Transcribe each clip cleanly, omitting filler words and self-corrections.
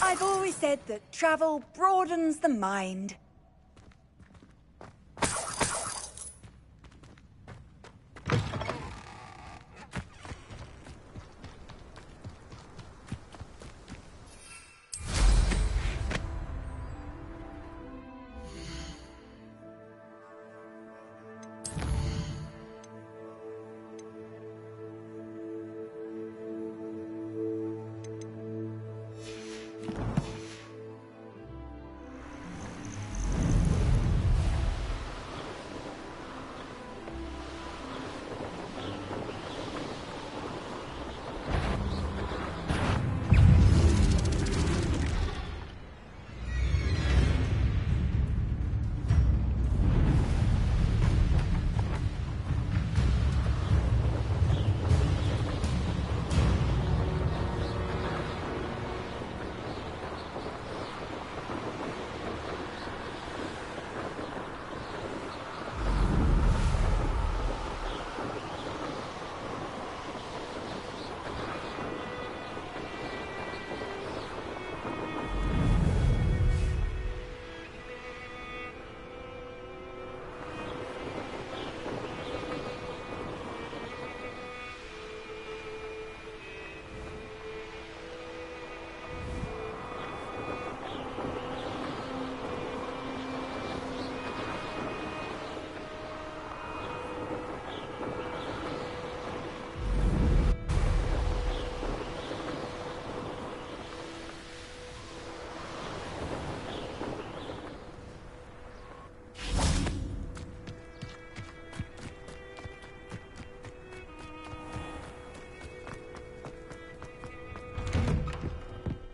I've always said that travel broadens the mind.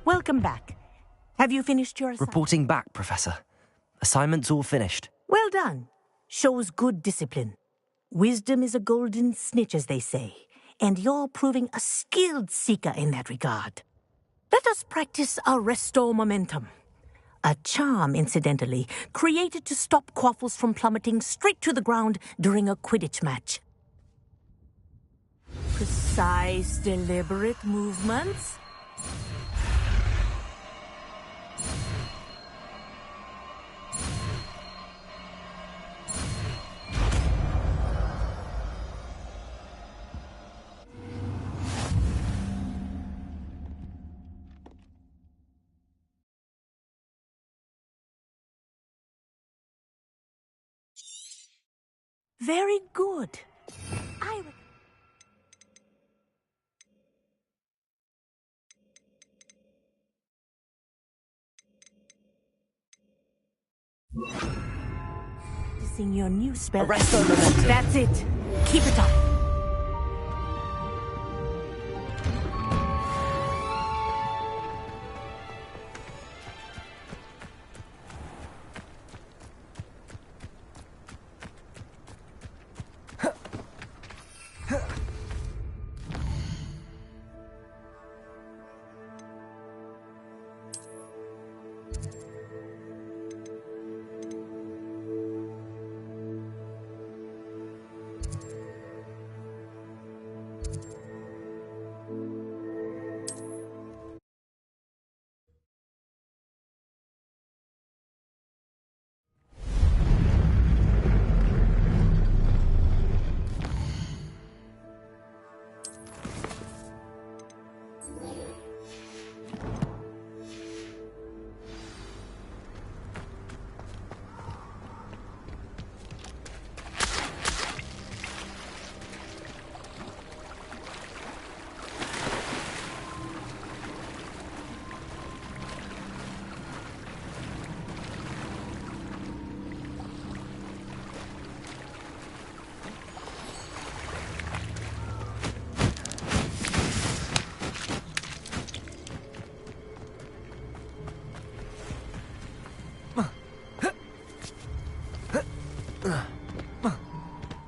Welcome back. Have you finished your assignment? Reporting back, Professor. Assignment's all finished. Well done. Shows good discipline. Wisdom is a golden snitch, as they say, and you're proving a skilled seeker in that regard. Let us practice our restore momentum. A charm, incidentally, created to stop quaffles from plummeting straight to the ground during a Quidditch match. Precise, deliberate movements. Very good. Practicing your new spell. That's it. Keep it up.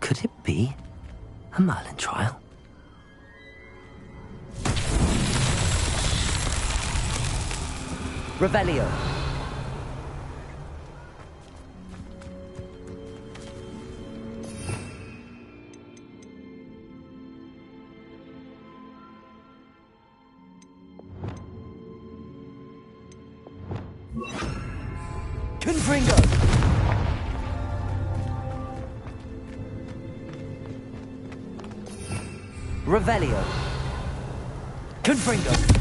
Could it be a Merlin trial? Revelio. Confringo! Revelio. Confringo.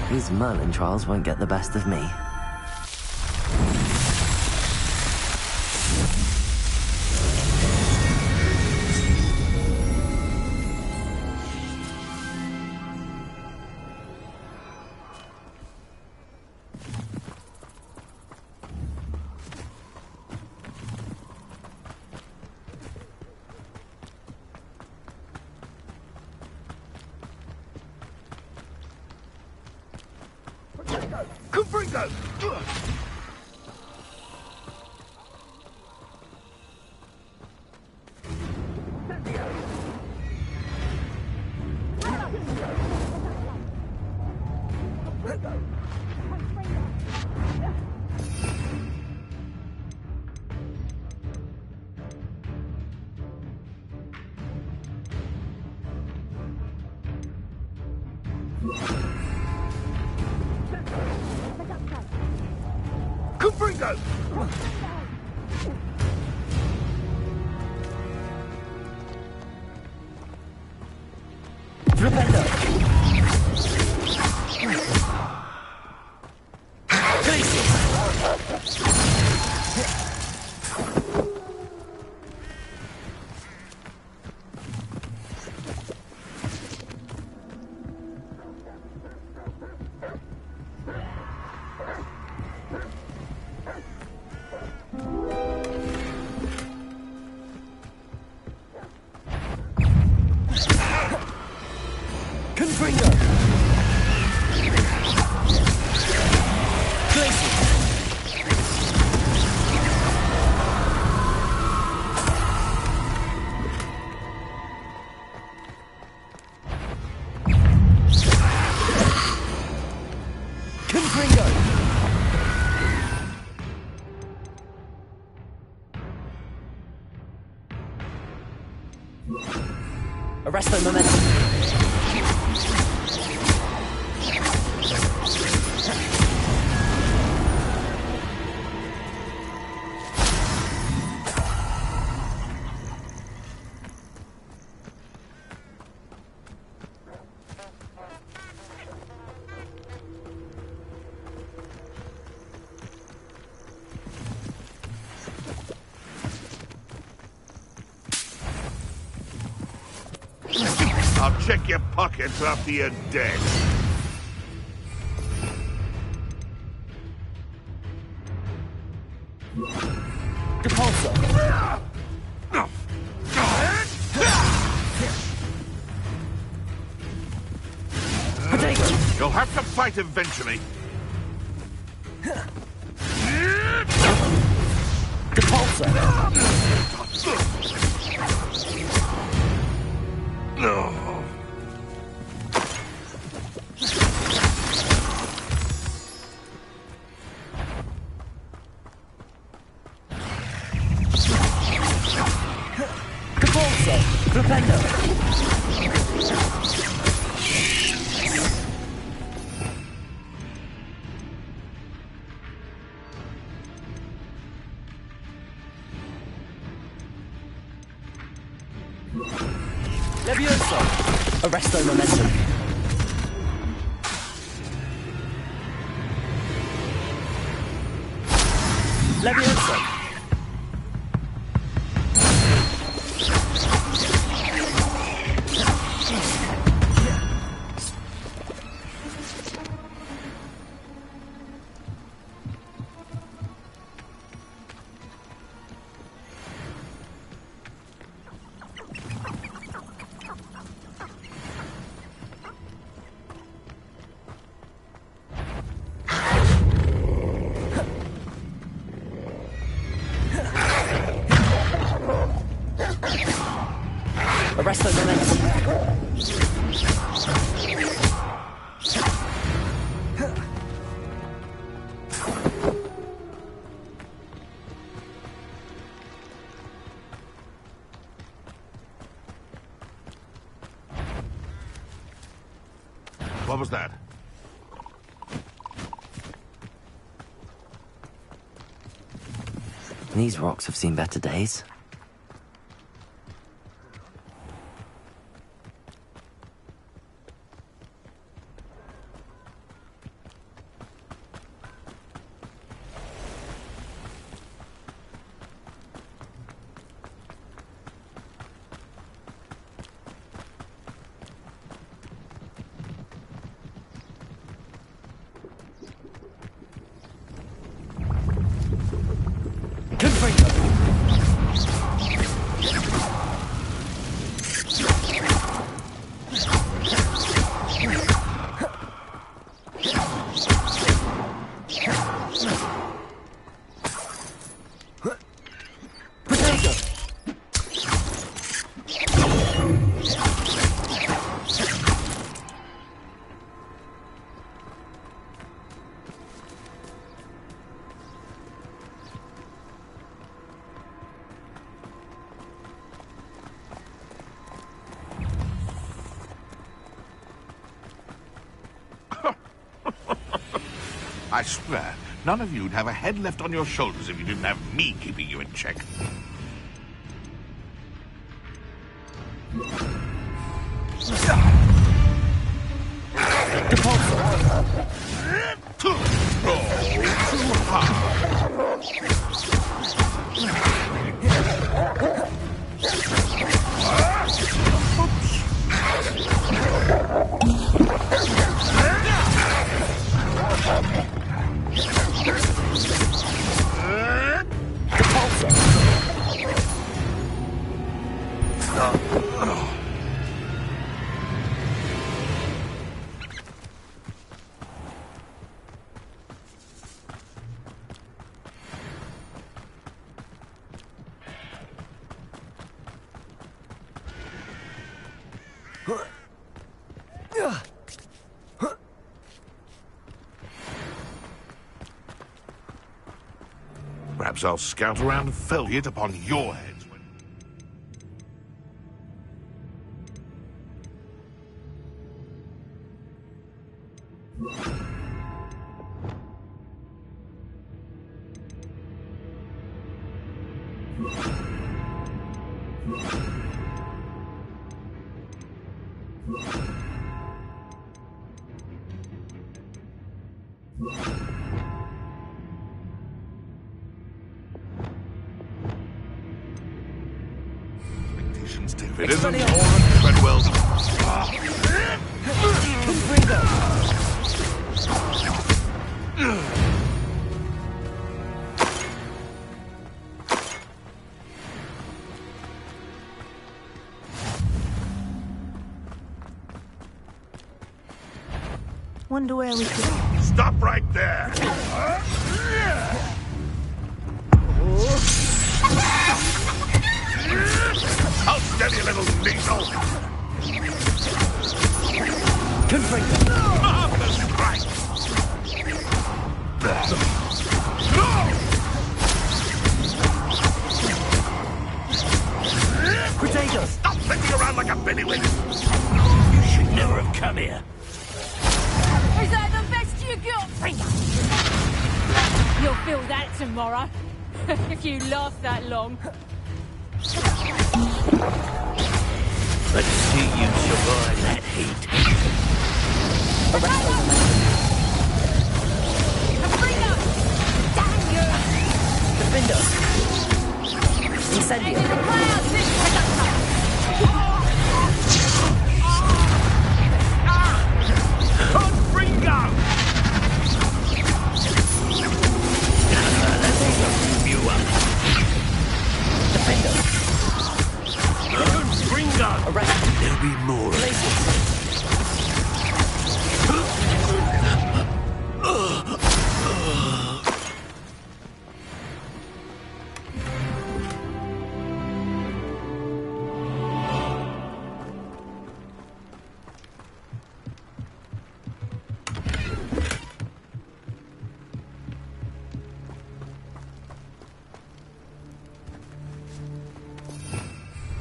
These Merlin trials won't get the best of me. Confringo! Confringo! Rependo! Confringo! Confringo! Arresto momentum. I'll check your pockets after you're dead. Depulso! You'll have to fight eventually. Depulso! No. Depulso! Rependo! Levioso! Arresto momentum. Levioso! Arresto momentum. What was that? These rocks have seen better days. I swear, none of you'd have a head left on your shoulders if you didn't have me keeping you in check. Too Perhaps I'll scout around and fell it upon your heads. If it isn't Oren Treadwell's... Wonder where we could... Stop right there! I'll steady a little needle! Marvelous Christ! Potato! Stop flicking around like a billywig! You should never have come here. Is that the best you got? You'll feel that tomorrow. If you last that long. Let's see you survive that heat. Caprino! Damn you! Defender! Incendio! Into the clouds, this Confringo! You up. Defender! Confringo! Arrest! There'll be more.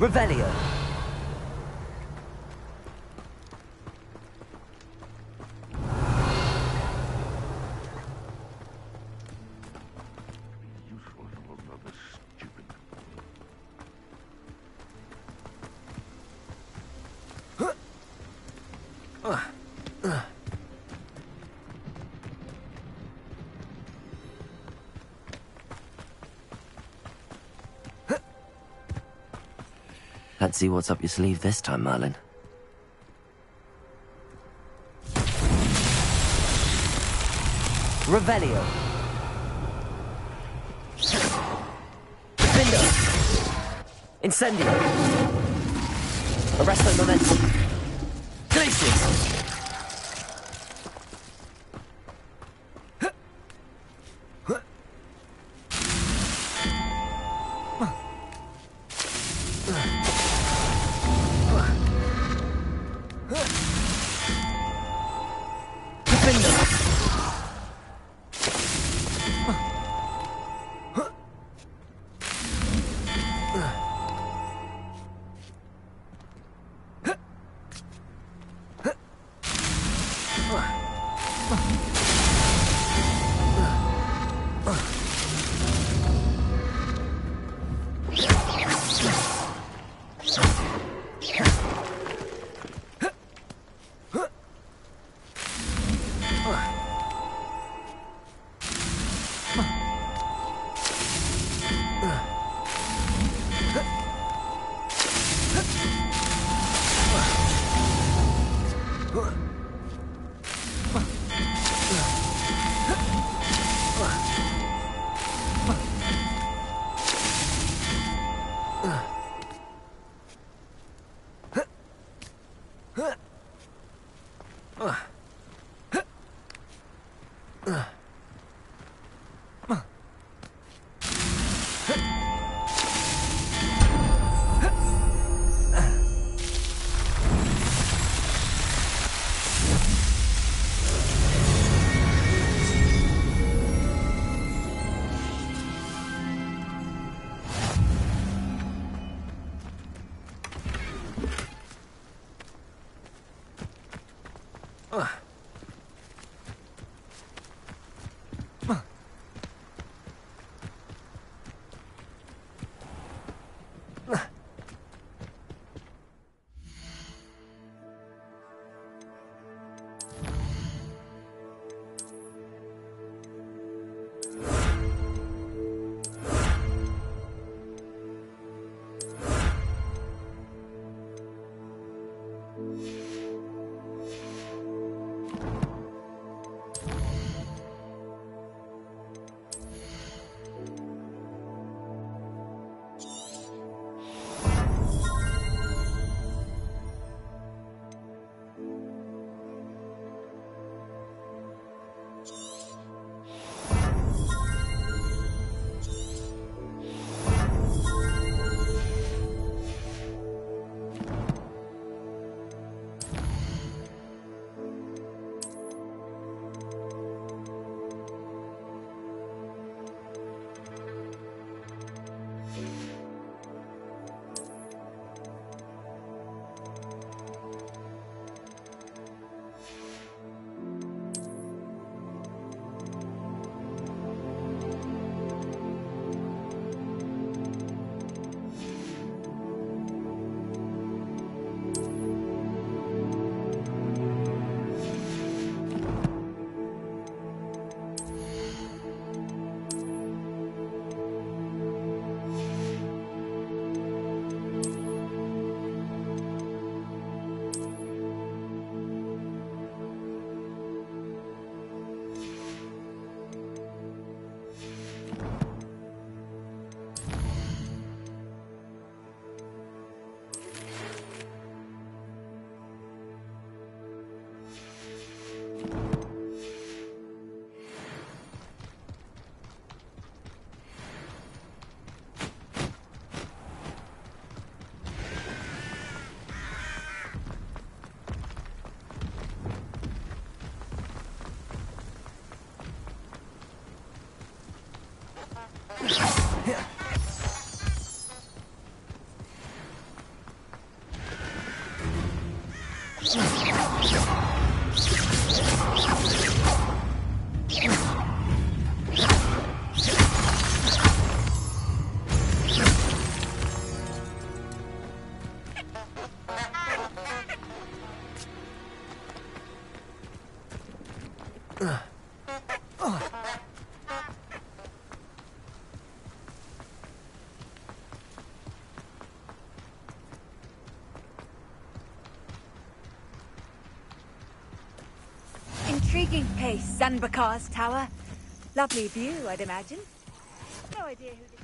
Revelio. Useful for another stupid. Let's see what's up your sleeve this time, Merlin. Revelio. Vindo. Incendio. Arresto Momentum. Glacius. Intriguing place, Zanbakar's tower. Lovely view, I'd imagine. No idea who did...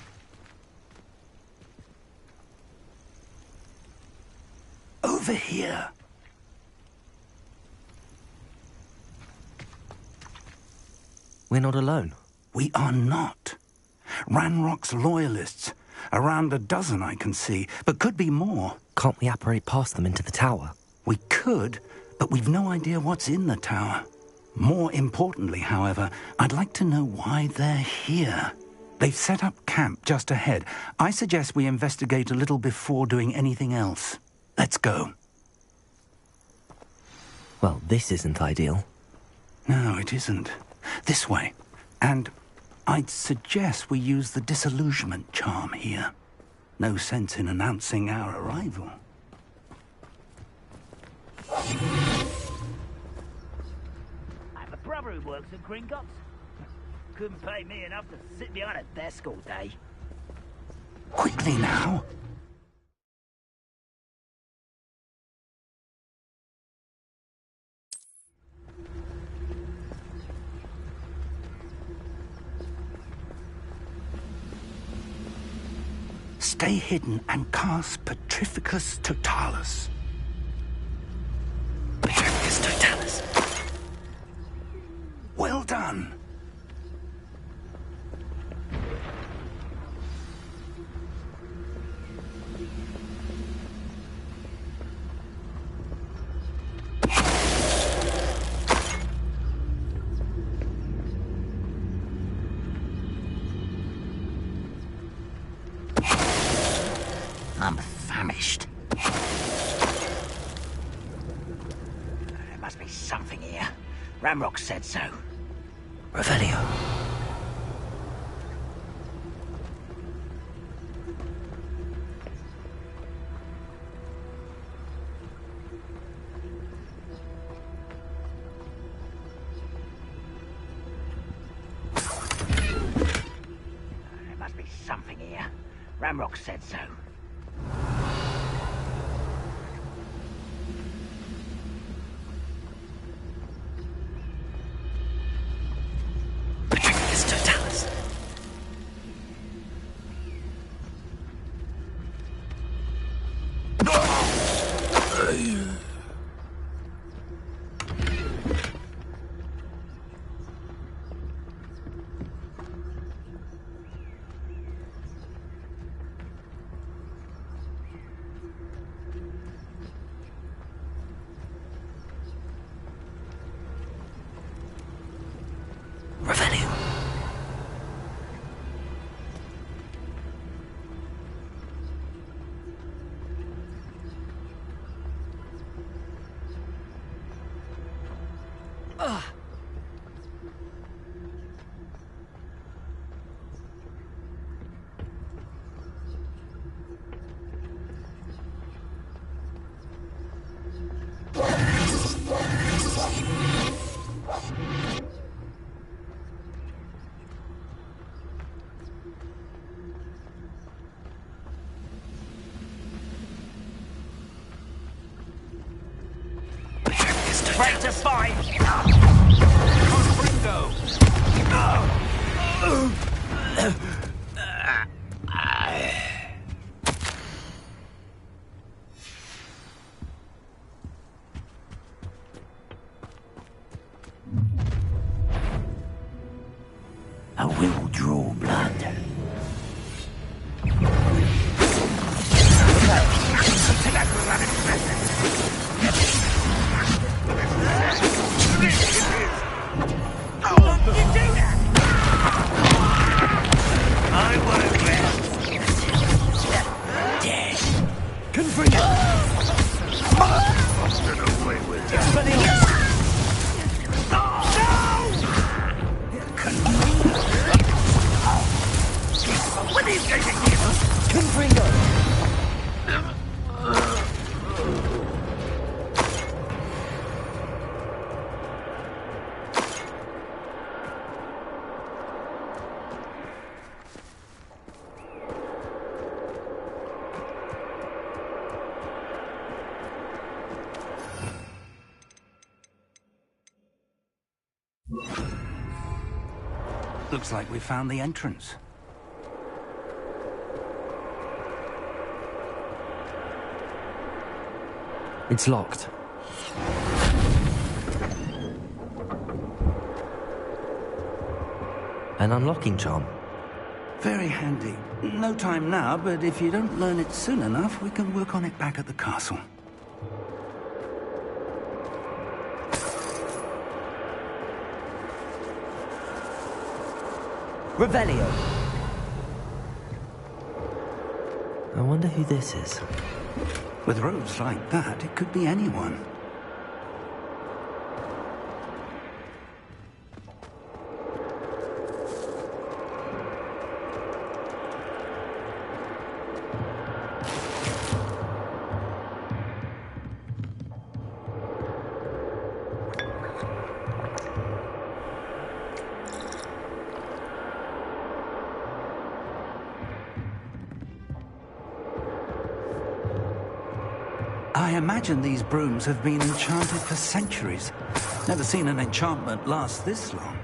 Over here. We're not alone. We are not. Ranrock's loyalists. Around a dozen I can see, but could be more. Can't we apparate past them into the tower? We could, but we've no idea what's in the tower. More importantly, however, I'd like to know why they're here. They've set up camp just ahead. I suggest we investigate a little before doing anything else. Let's go. Well, this isn't ideal. No, it isn't. This way. And I'd suggest we use the disillusionment charm here. No sense in announcing our arrival. I have a brother who works at Gringotts. Couldn't pay me enough to sit behind a desk all day. Quickly now. Stay hidden and cast Petrificus Totalis. Petrificus Totalis. Well done. I'm famished. There must be something here. Ramrock said so. Revelio. There must be something here. Ramrock said so. Petrificus Totalis. Revelio. Break to fight! I will draw blood. You do that! Looks like we found the entrance. It's locked. An unlocking charm. Very handy. No time now, but if you don't learn it soon enough, we can work on it back at the castle. Revelio. I wonder who this is. With robes like that, it could be anyone. I imagine these brooms have been enchanted for centuries. Never seen an enchantment last this long.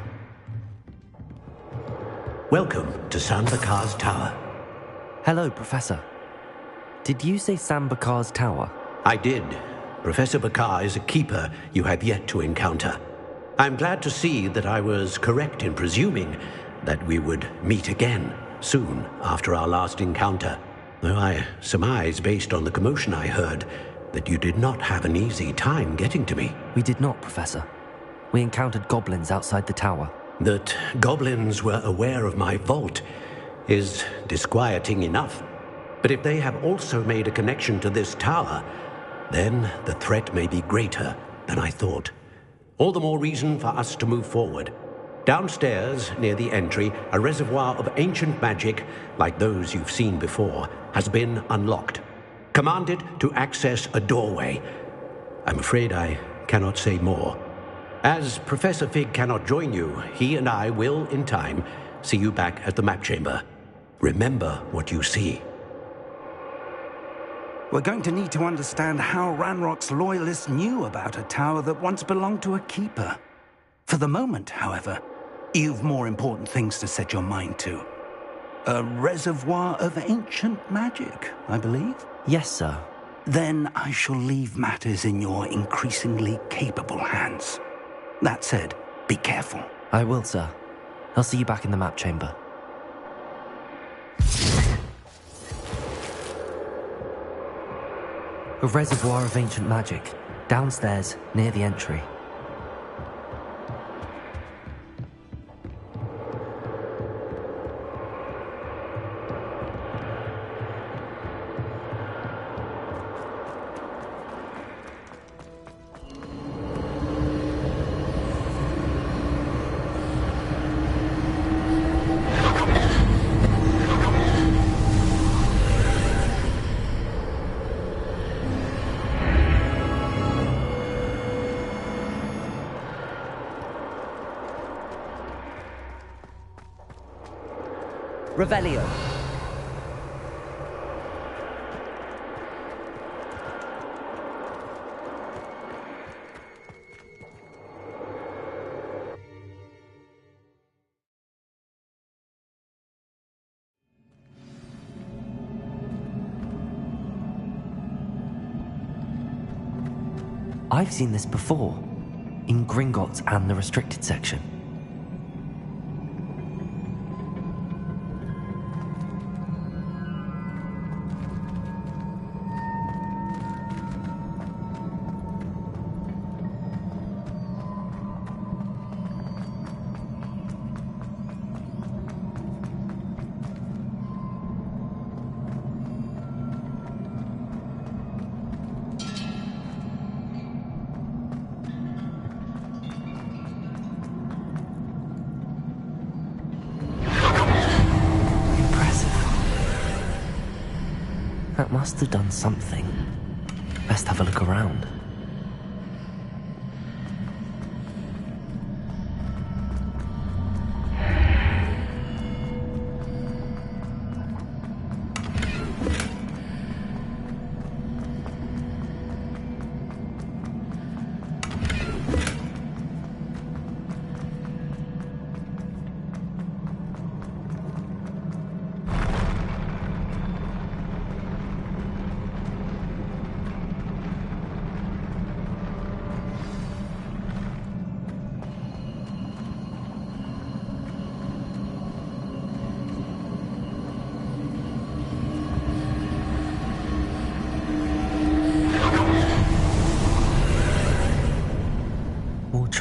Welcome to Sambakar's Tower. Hello, Professor. Did you say Sambakar's Tower? I did. Professor Bakar is a keeper you have yet to encounter. I'm glad to see that I was correct in presuming that we would meet again soon after our last encounter. Though I surmise, based on the commotion I heard, that you did not have an easy time getting to me. We did not, Professor. We encountered goblins outside the tower. That goblins were aware of my vault is disquieting enough. But if they have also made a connection to this tower, then the threat may be greater than I thought. All the more reason for us to move forward. Downstairs, near the entry, a reservoir of ancient magic, like those you've seen before, has been unlocked. Commanded to access a doorway. I'm afraid I cannot say more. As Professor Fig cannot join you, he and I will, in time, see you back at the map chamber. Remember what you see. We're going to need to understand how Ranrock's loyalists knew about a tower that once belonged to a keeper. For the moment, however, you've more important things to set your mind to. A reservoir of ancient magic, I believe? Yes, sir. Then I shall leave matters in your increasingly capable hands. That said, be careful. I will, sir. I'll see you back in the map chamber. A reservoir of ancient magic, downstairs, near the entry. Revelio. I've seen this before, in Gringotts and the restricted section. That must have done something. Best have a look around.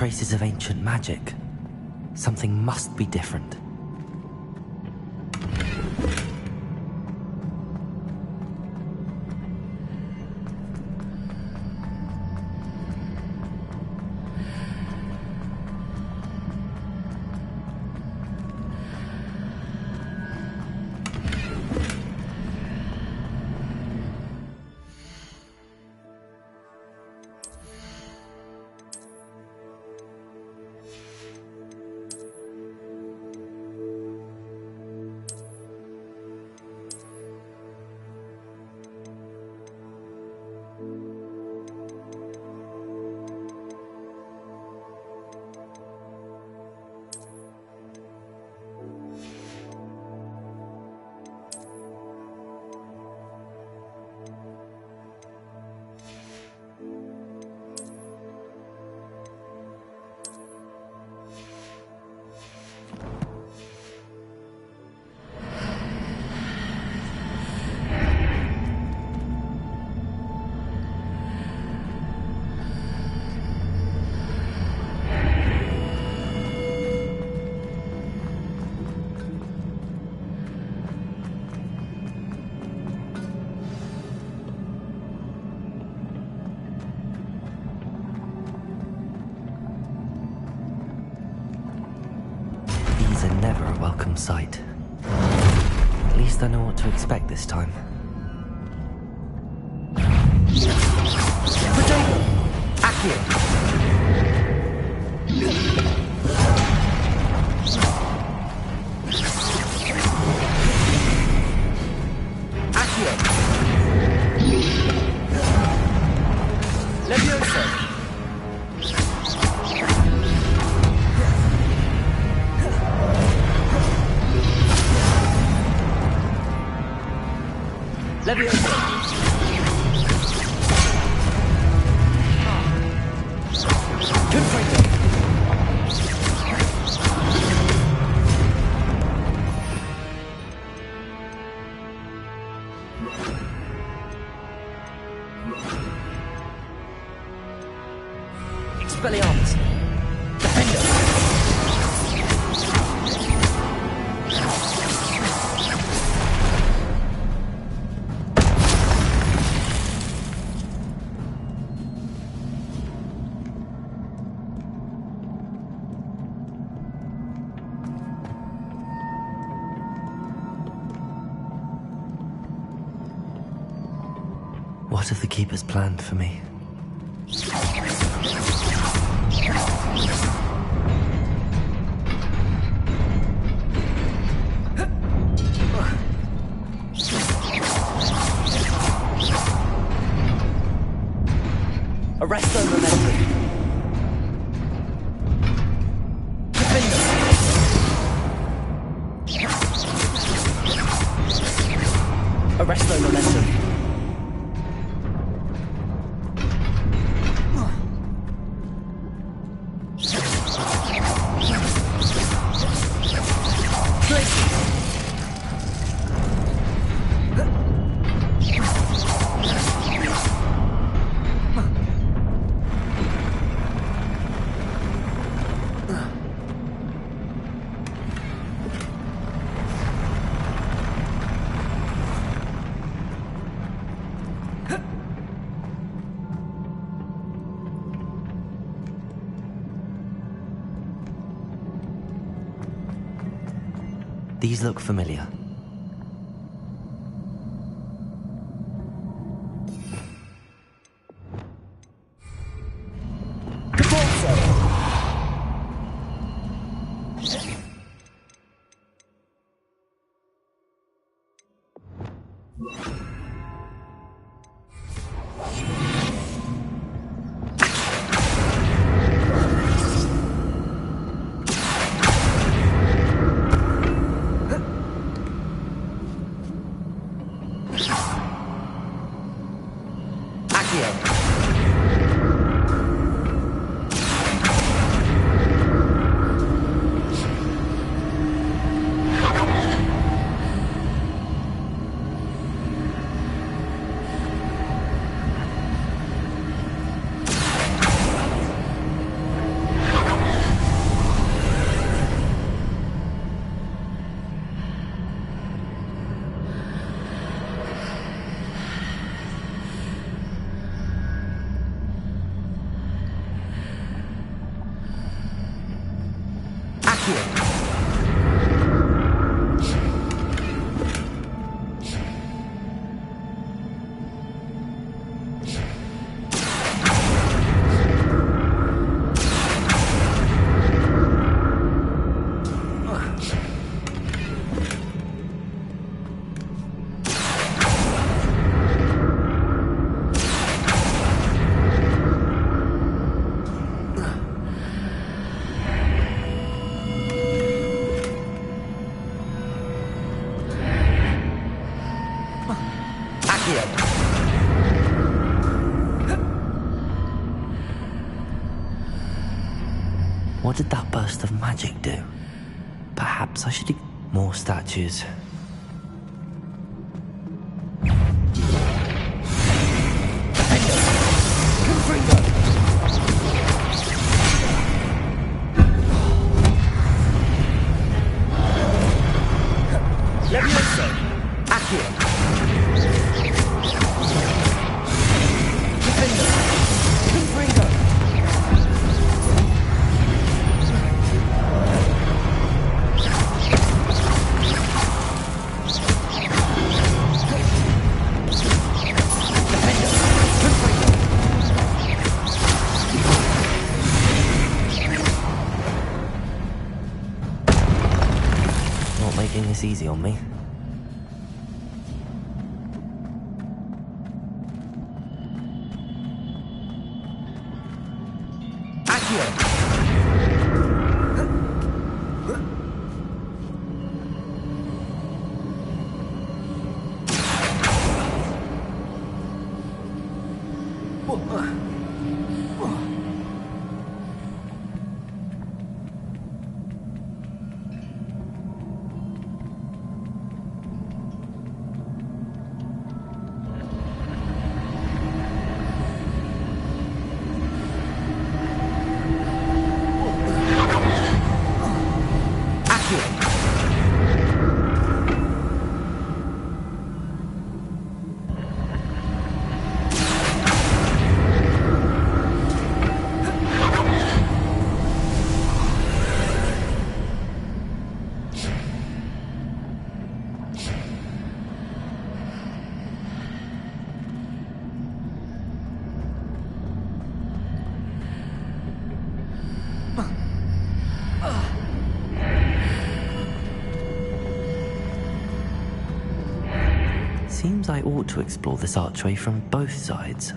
traces of ancient magic. Something must be different. Never a welcome sight. At least I know what to expect this time. Expelliarmus! Defender! What have the Keepers planned for me? Arresto momentum. Defender. Arresto momentum. These look familiar. What did that burst of magic do? Perhaps I should... More statues. Levioso! Accio! Defender! Confringo! Not making this easy on me. Seems I ought to explore this archway from both sides.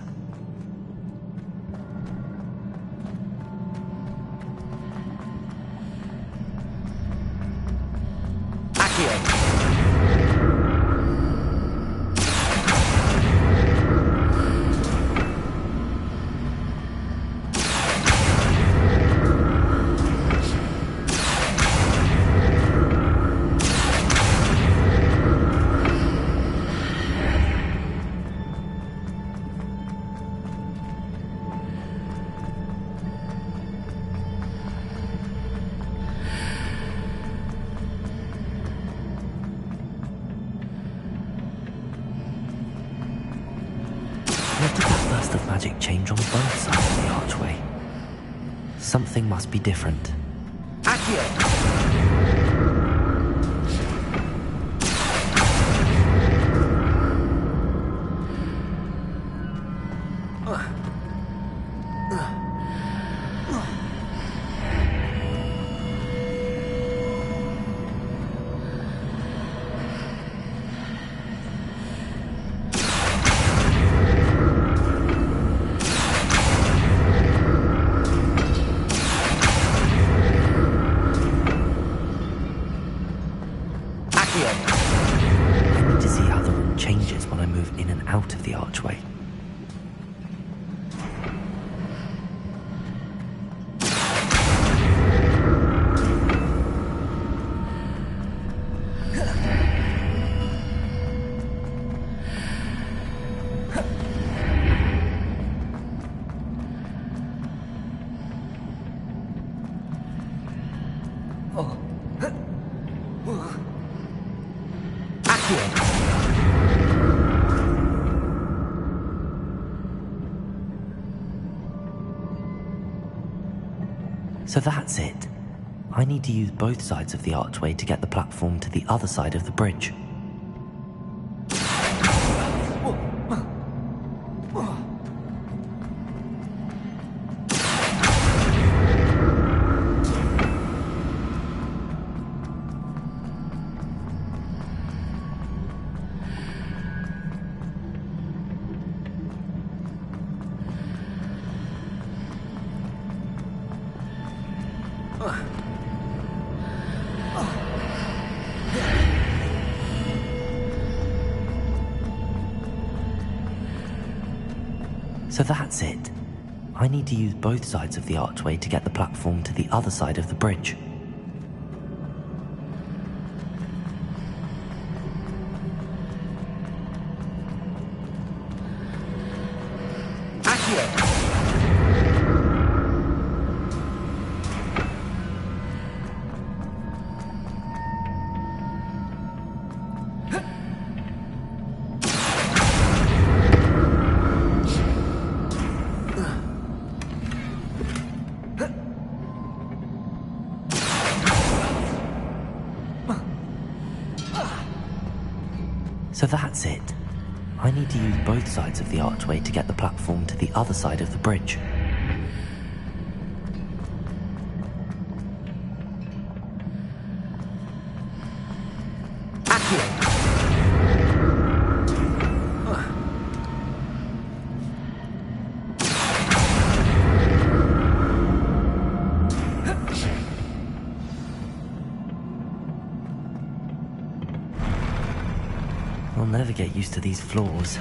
What did that burst of magic change on both sides of the archway? Something must be different. I need to see how the room changes when I move in and out of the archway. So that's it. I need to use both sides of the archway to get the platform to the other side of the bridge. So that's it. I need to use both sides of the archway to get the platform to the other side of the bridge. So that's it. I need to use both sides of the archway to get the platform to the other side of the bridge. I'll never get used to these floors.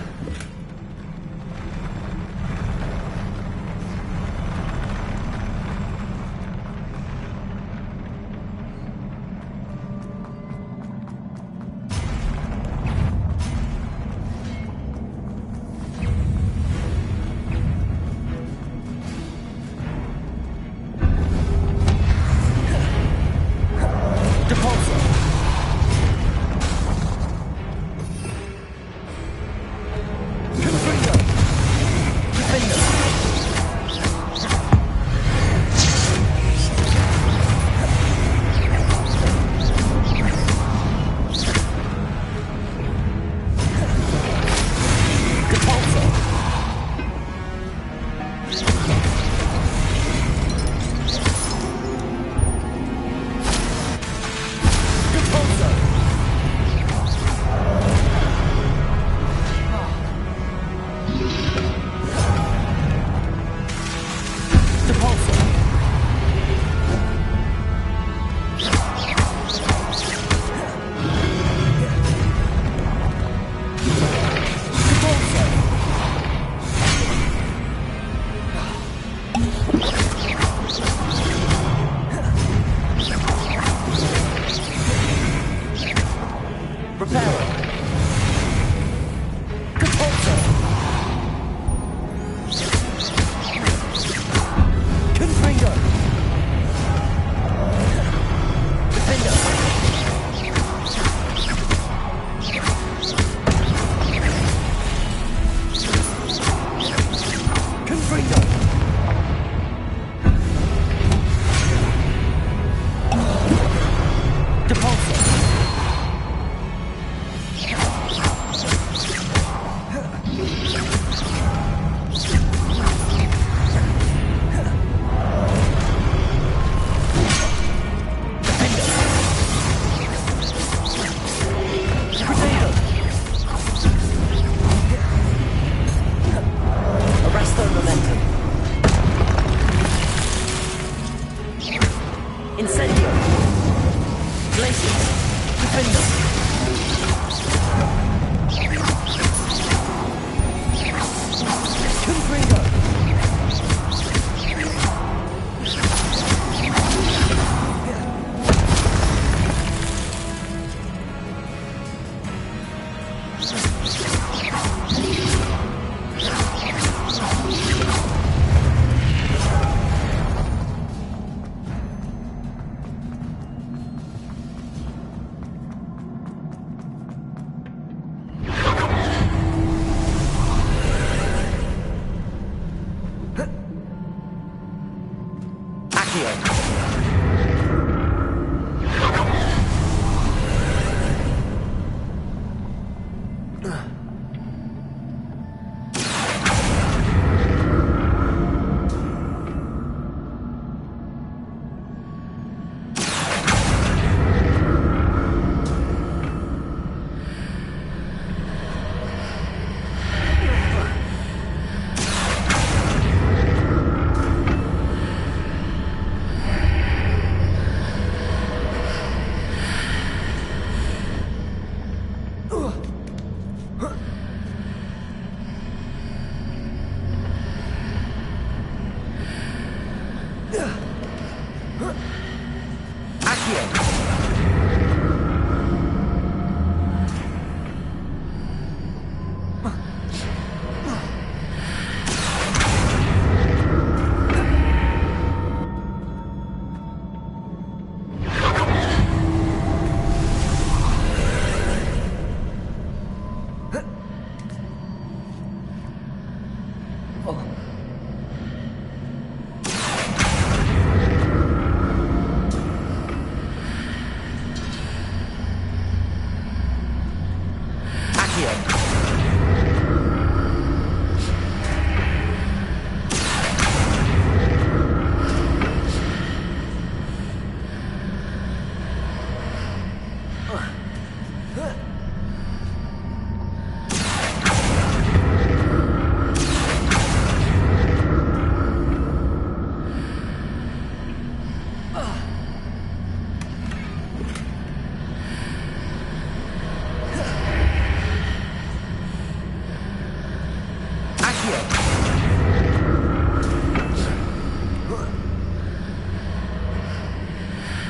Accio.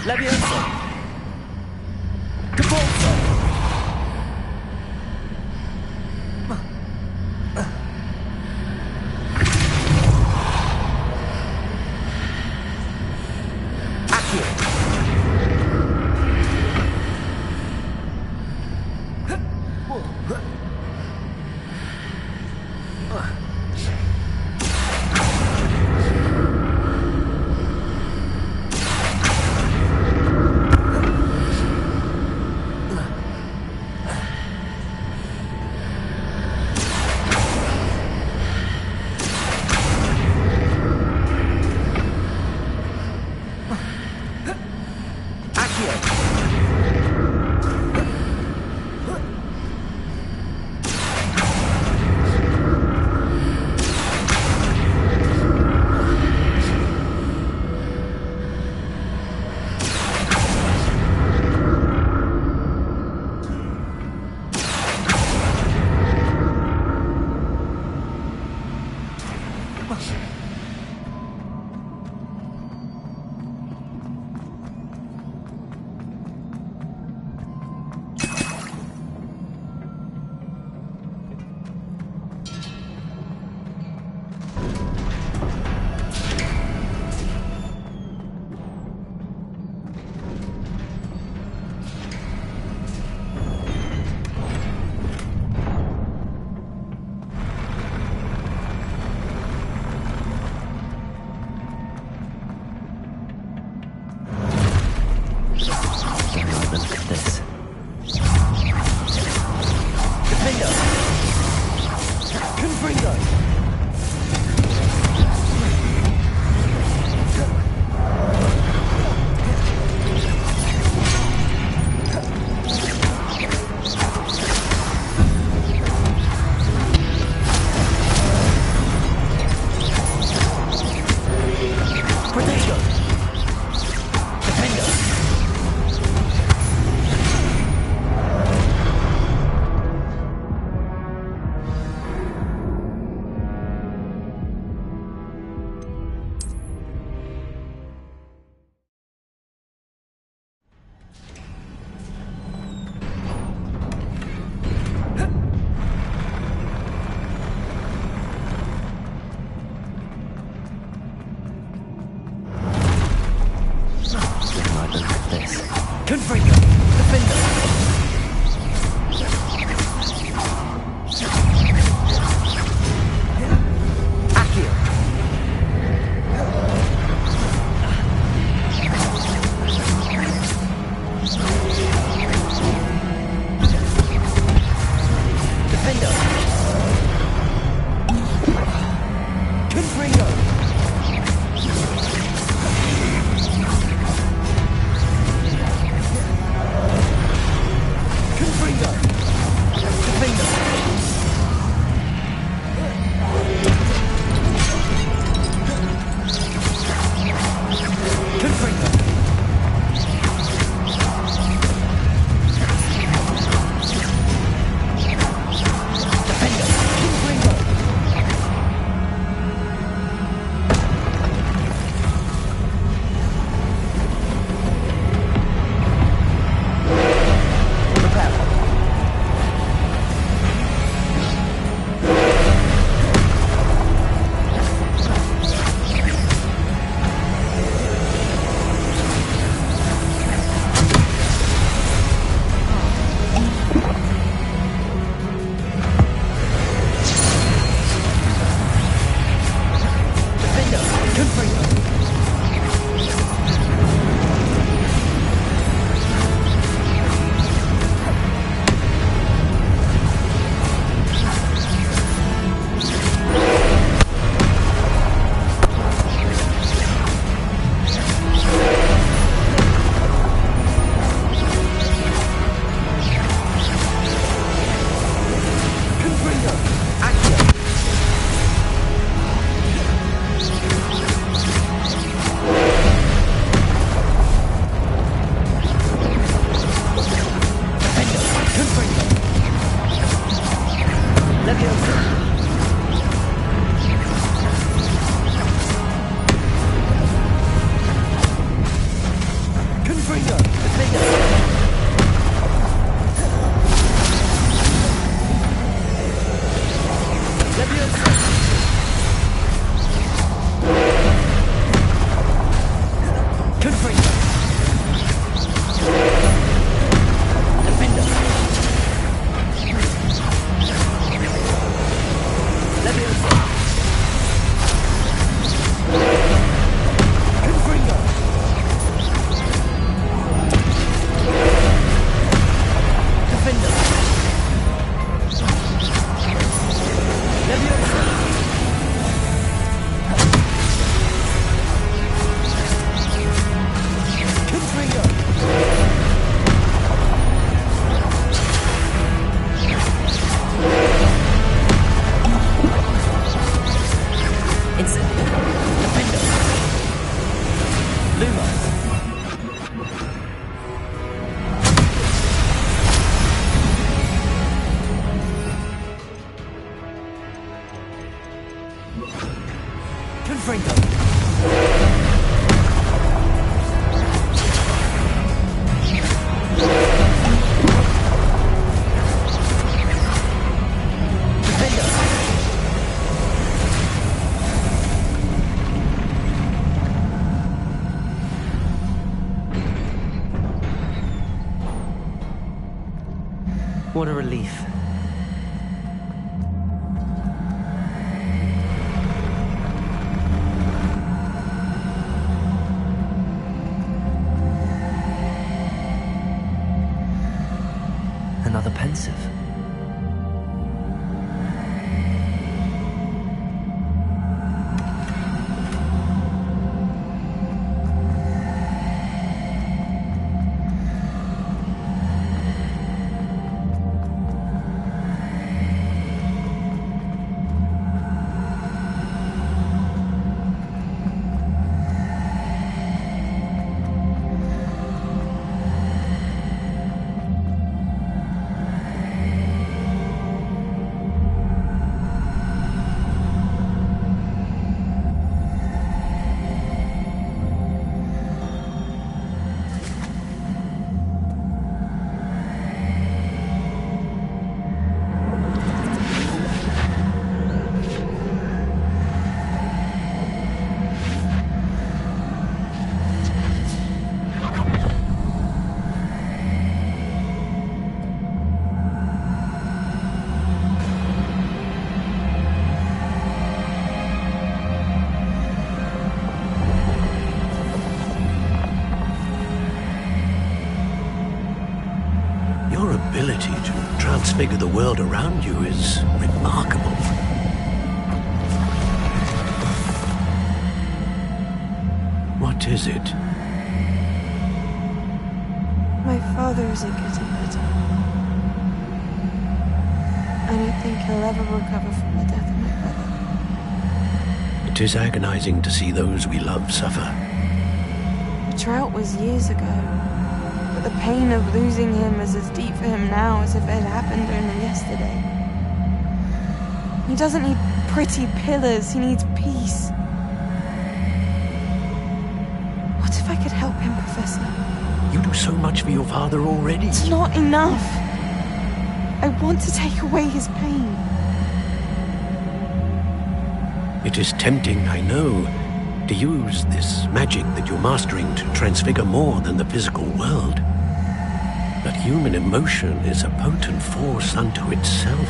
Levioso. Cavolso. What a relief. Another pensive. ability to transfigure the world around you is remarkable. What is it? My father isn't getting better. I don't think he'll ever recover from the death of my brother. It is agonizing to see those we love suffer. The drought was years ago, but the pain of losing him is as deep for him now as if it had happened only yesterday. He doesn't need pretty pillars, he needs peace. What if I could help him, Professor? You do so much for your father already. It's not enough. I want to take away his pain. It is tempting, I know, to use this magic that you're mastering to transfigure more than the physical world. But human emotion is a potent force unto itself.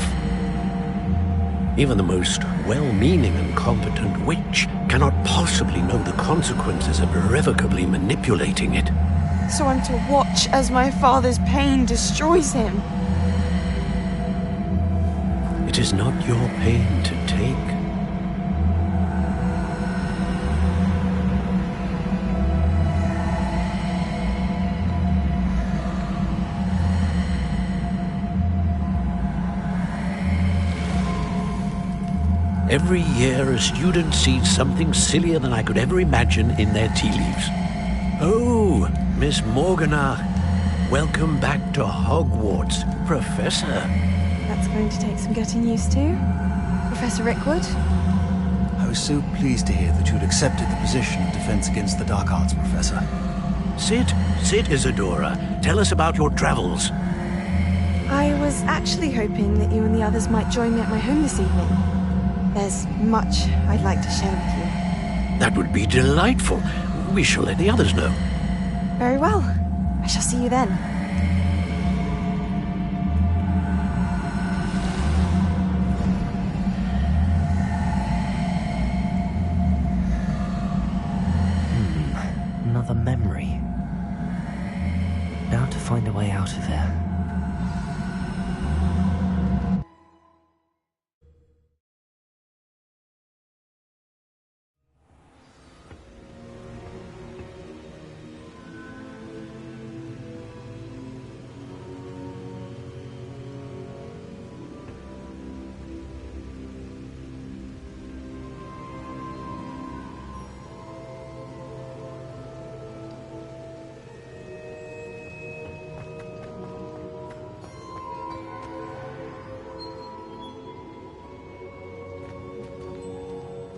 Even the most well-meaning and competent witch cannot possibly know the consequences of irrevocably manipulating it. So I'm to watch as my father's pain destroys him. It is not your pain to take. Every year, a student sees something sillier than I could ever imagine in their tea leaves. Oh, Miss Morgana, welcome back to Hogwarts, Professor. That's going to take some getting used to. Professor Rickwood? I was so pleased to hear that you'd accepted the position of Defense Against the Dark Arts, Professor. Sit, Isadora. Tell us about your travels. I was actually hoping that you and the others might join me at my home this evening. There's much I'd like to share with you. That would be delightful. We shall let the others know. Very well. I shall see you then. Another memory. Now to find a way out of here.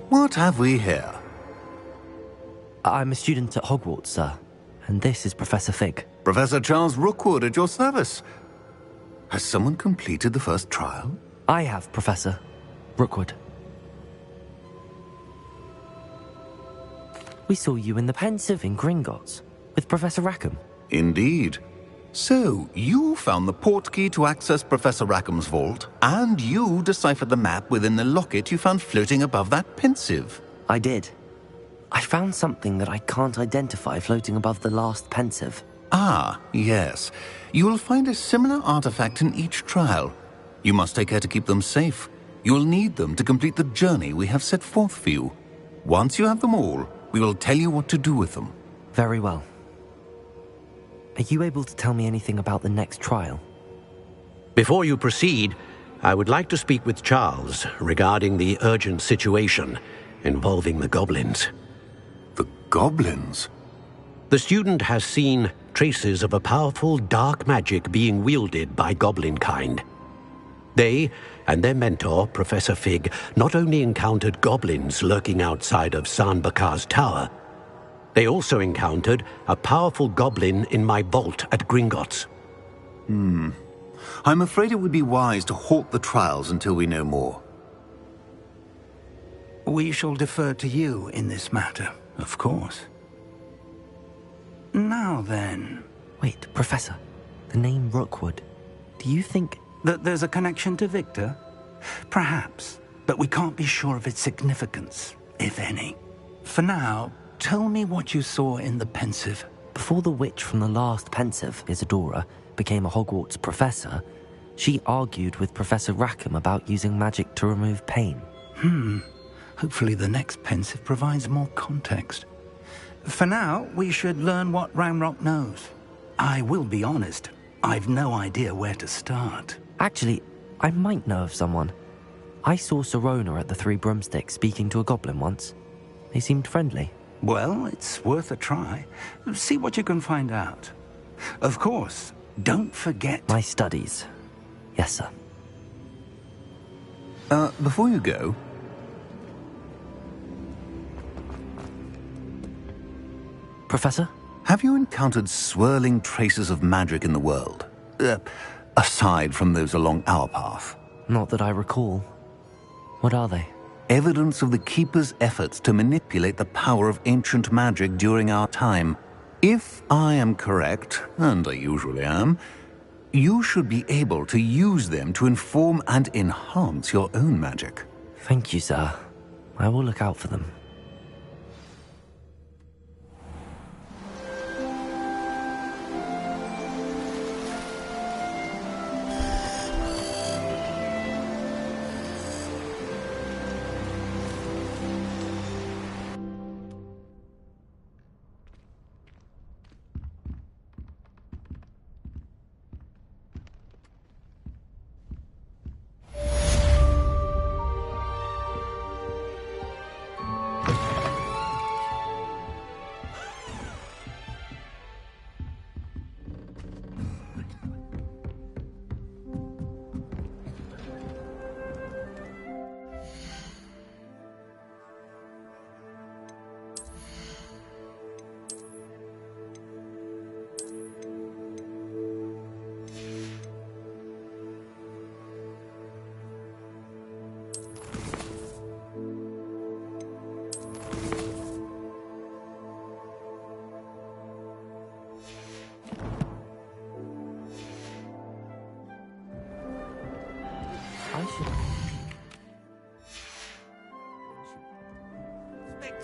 What have we here? I'm a student at Hogwarts, sir. And this is Professor Fig. Professor Charles Rookwood at your service. Has someone completed the first trial? I have, Professor Rookwood. We saw you in the Pensive in Gringotts with Professor Rackham. Indeed. So, you found the portkey to access Professor Rackham's vault, and you deciphered the map within the locket you found floating above that Pensive. I did. I found something that I can't identify floating above the last Pensive. Ah, yes. You will find a similar artifact in each trial. You must take care to keep them safe. You will need them to complete the journey we have set forth for you. Once you have them all, we will tell you what to do with them. Very well. Are you able to tell me anything about the next trial? Before you proceed, I would like to speak with Charles regarding the urgent situation involving the goblins. The goblins? The student has seen traces of a powerful dark magic being wielded by goblin kind. They and their mentor, Professor Fig, not only encountered goblins lurking outside of Sanbakar's tower, they also encountered a powerful goblin in my vault at Gringotts. I'm afraid it would be wise to halt the trials until we know more. We shall defer to you in this matter, of course. Now then... Wait, Professor. The name Rookwood. Do you think... that there's a connection to Victor? Perhaps, but we can't be sure of its significance, if any. For now, tell me what you saw in the Pensive. Before the witch from the last Pensive, Isadora, became a Hogwarts professor, she argued with Professor Rackham about using magic to remove pain. Hopefully the next Pensive provides more context. For now, we should learn what Ramrock knows. I will be honest, I've no idea where to start. Actually, I might know of someone. I saw Sirona at the Three Broomsticks speaking to a goblin once. They seemed friendly. Well, it's worth a try. See what you can find out. Of course, don't forget... My studies. Yes, sir. Before you go... Professor? Have you encountered swirling traces of magic in the world? Aside from those along our path? Not that I recall. What are they? Evidence of the Keeper's efforts to manipulate the power of ancient magic during our time. If I am correct, and I usually am, you should be able to use them to inform and enhance your own magic. Thank you, sir. I will look out for them.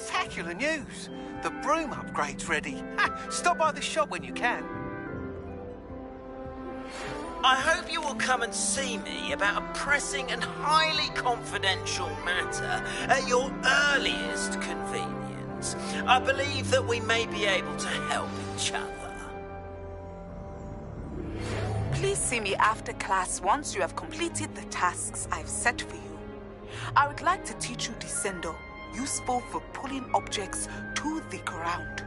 Spectacular news! The broom upgrade's ready. Stop by the shop when you can. I hope you will come and see me about a pressing and highly confidential matter at your earliest convenience. I believe that we may be able to help each other. Please see me after class once you have completed the tasks I've set for you. I would like to teach you Descendo, useful for pulling objects to the ground.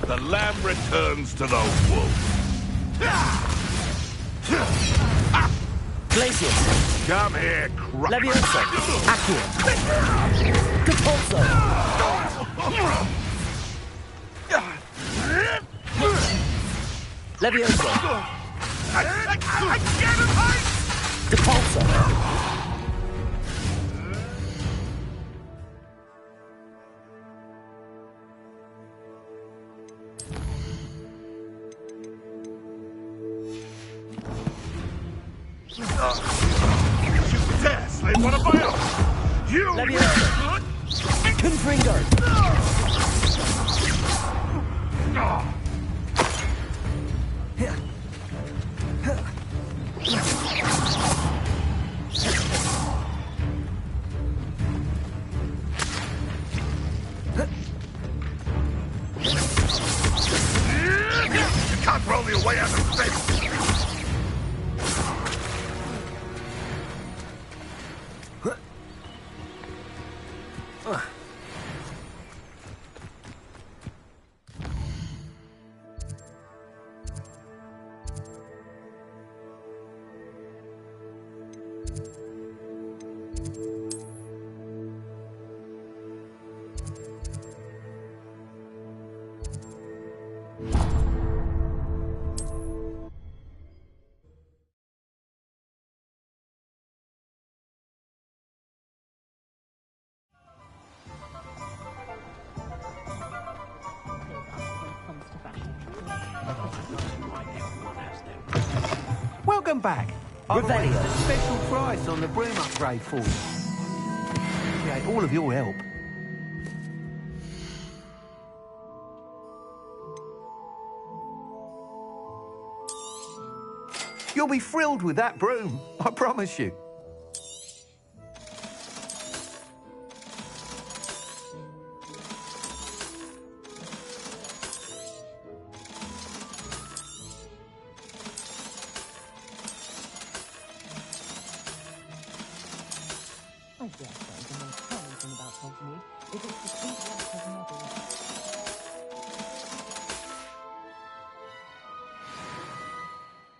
The lamb returns to the wolf. Glacius. Come here, crap. Leviosa. Accio. Capulso. Leviosa. Capulso. You dare slay one of my own! You! Leviosa! Confringo! You can't roll your way out of this! Welcome back. I've arranged a special price on the broom upgrade for you. Appreciate all of your help. You'll be thrilled with that broom, I promise you. I dare say the most common thing about Hogsmeade is its distinct lack of models.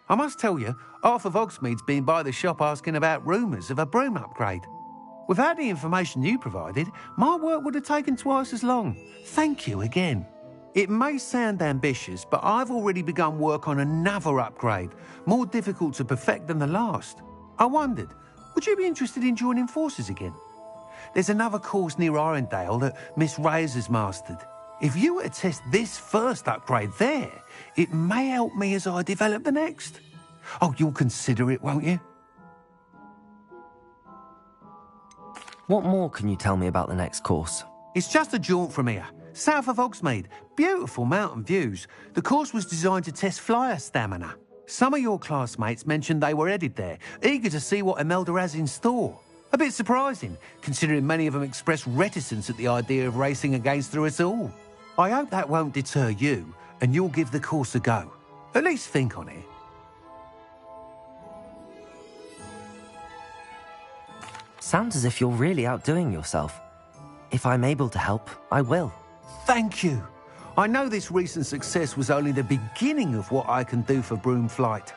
I must tell you, Half of Hogsmeade's been by the shop asking about rumours of a broom upgrade. Without the information you provided, my work would have taken twice as long. Thank you again. It may sound ambitious, but I've already begun work on another upgrade, more difficult to perfect than the last. I wondered, would you be interested in joining forces again? There's another course near Arendelle that Miss Reyes has mastered. If you were to test this first upgrade there, it may help me as I develop the next. Oh, you'll consider it, won't you? What more can you tell me about the next course? It's just a jaunt from here, south of Hogsmeade. Beautiful mountain views. The course was designed to test flyer stamina. Some of your classmates mentioned they were headed there, eager to see what Imelda has in store. A bit surprising, considering many of them expressed reticence at the idea of racing against her at all. I hope that won't deter you, and you'll give the course a go. At least think on it. Sounds as if you're really outdoing yourself. If I'm able to help, I will. Thank you. I know this recent success was only the beginning of what I can do for Broom Flight.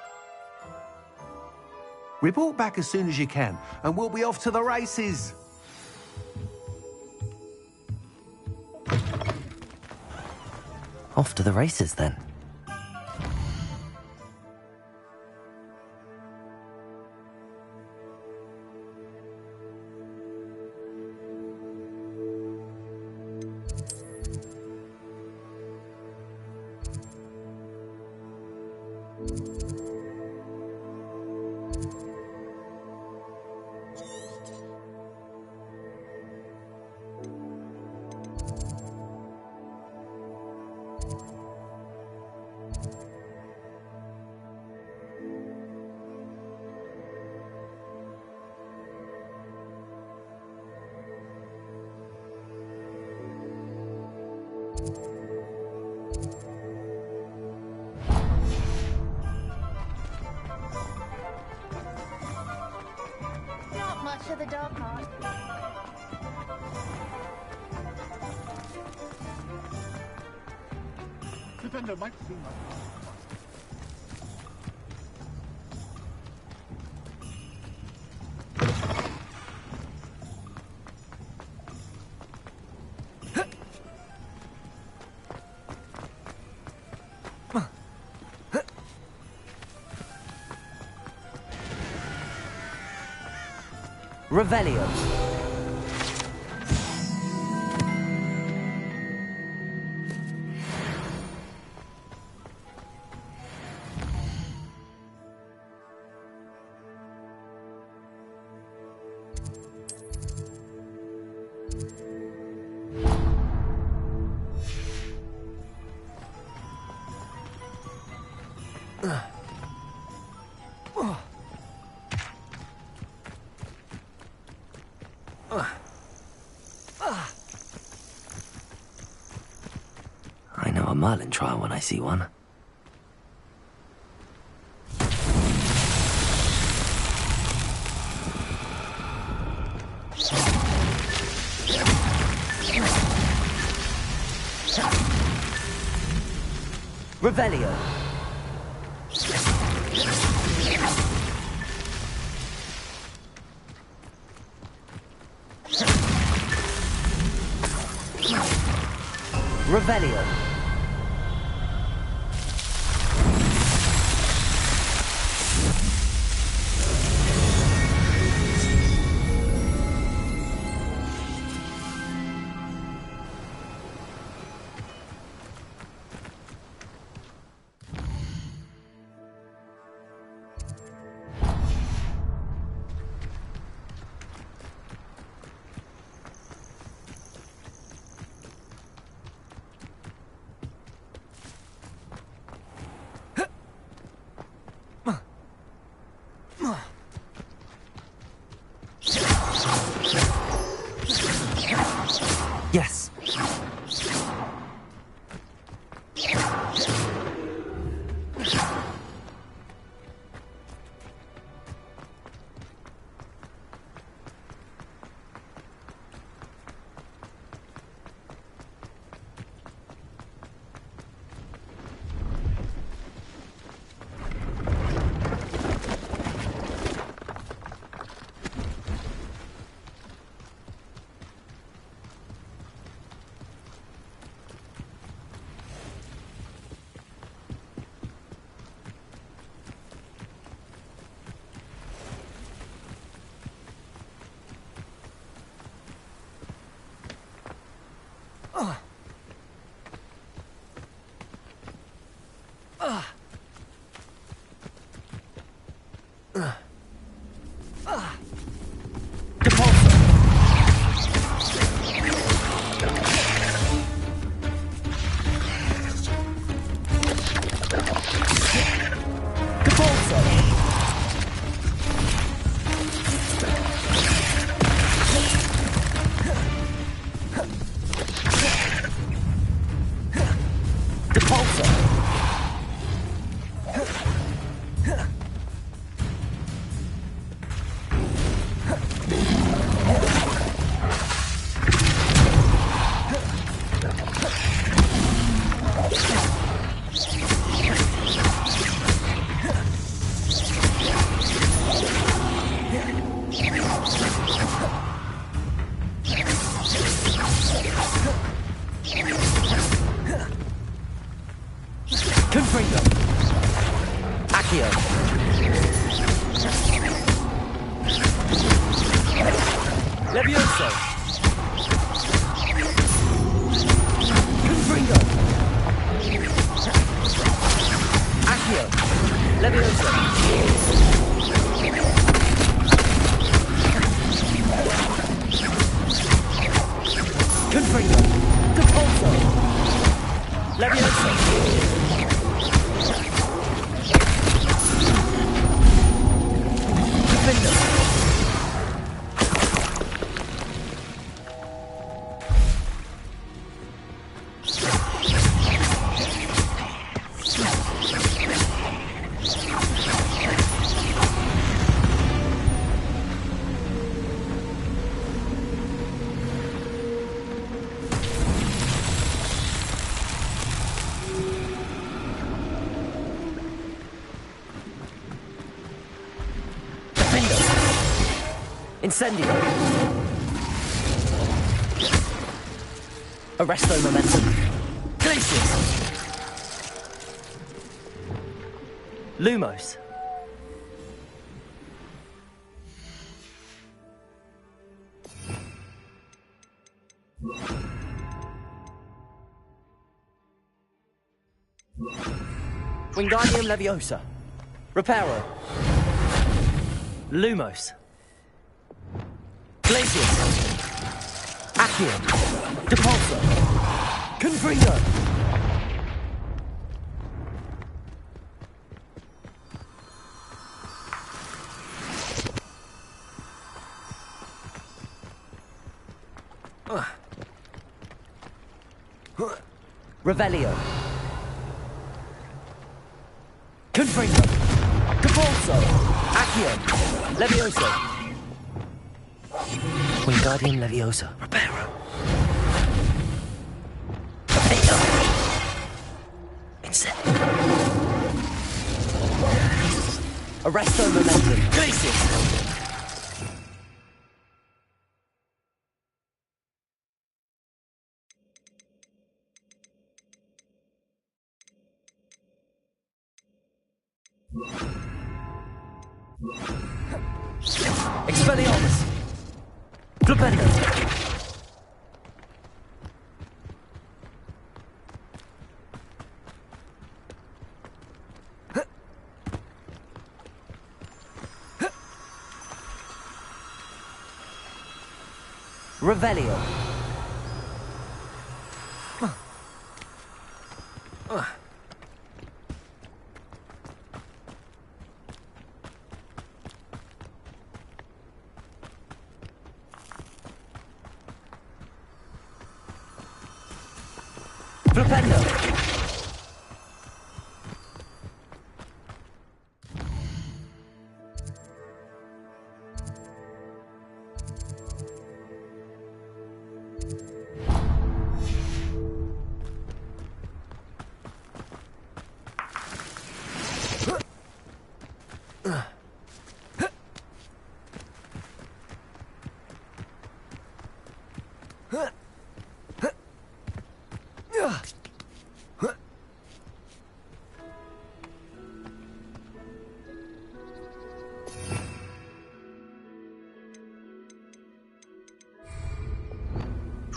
Report back as soon as you can, and we'll be off to the races. Off to the races, then. Not much of the dog heart. Defender might seem like... Revelio. I know a Merlin trial when I see one. Revelio. Revelio. Incendio. Arresto momentum. Glacius. Lumos. Wingardium Leviosa. Reparo. Lumos. Glacius. Accio. Depulso. Confringo. Revelio. Confringo. Depulso. Accio. Leviosa. Wingardium Leviosa. Reparo. Incendio. Arresto momentum. Glacius. Expelliarmus. Flipendo. Revelio. Flipendo.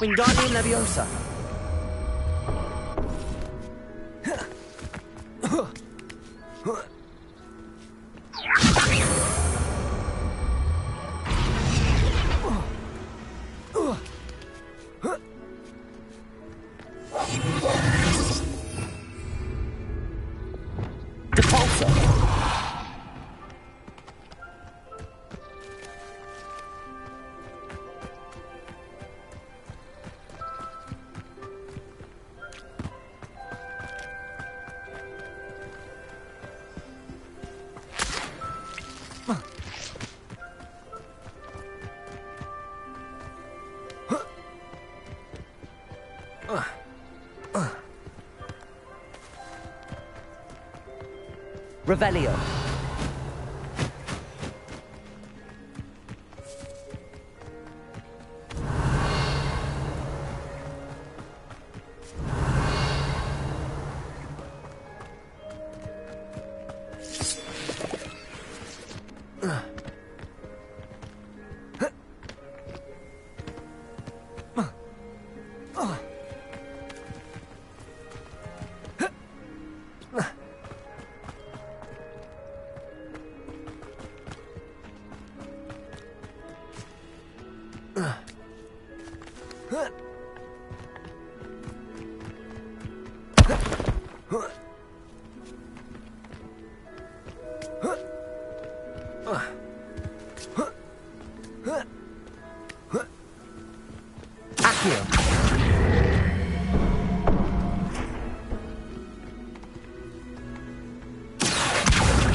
Wingardium Leviosa. Revelio.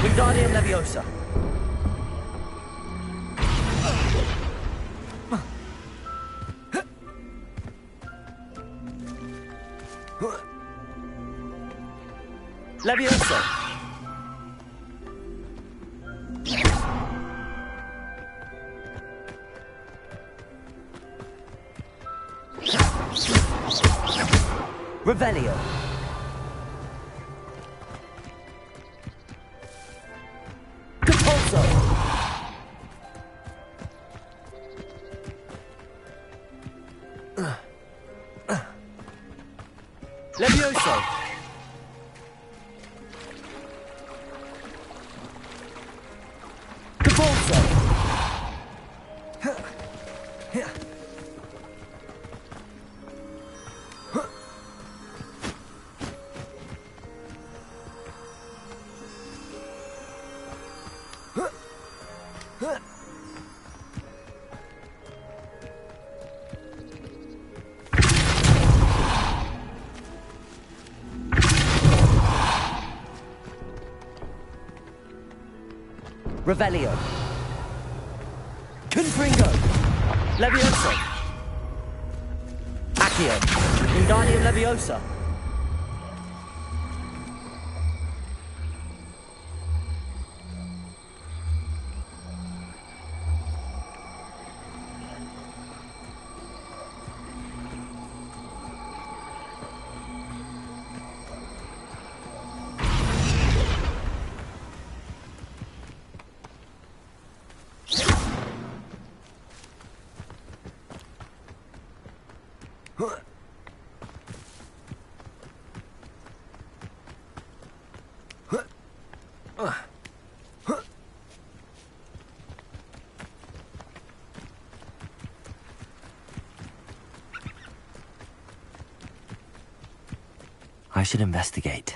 Wingardium Leviosa. Leviosa. Revelio. Compulso. Levioso. Compulso. Revelio. Confringo. Levioso. Accio. Wingardium Leviosa. I should investigate.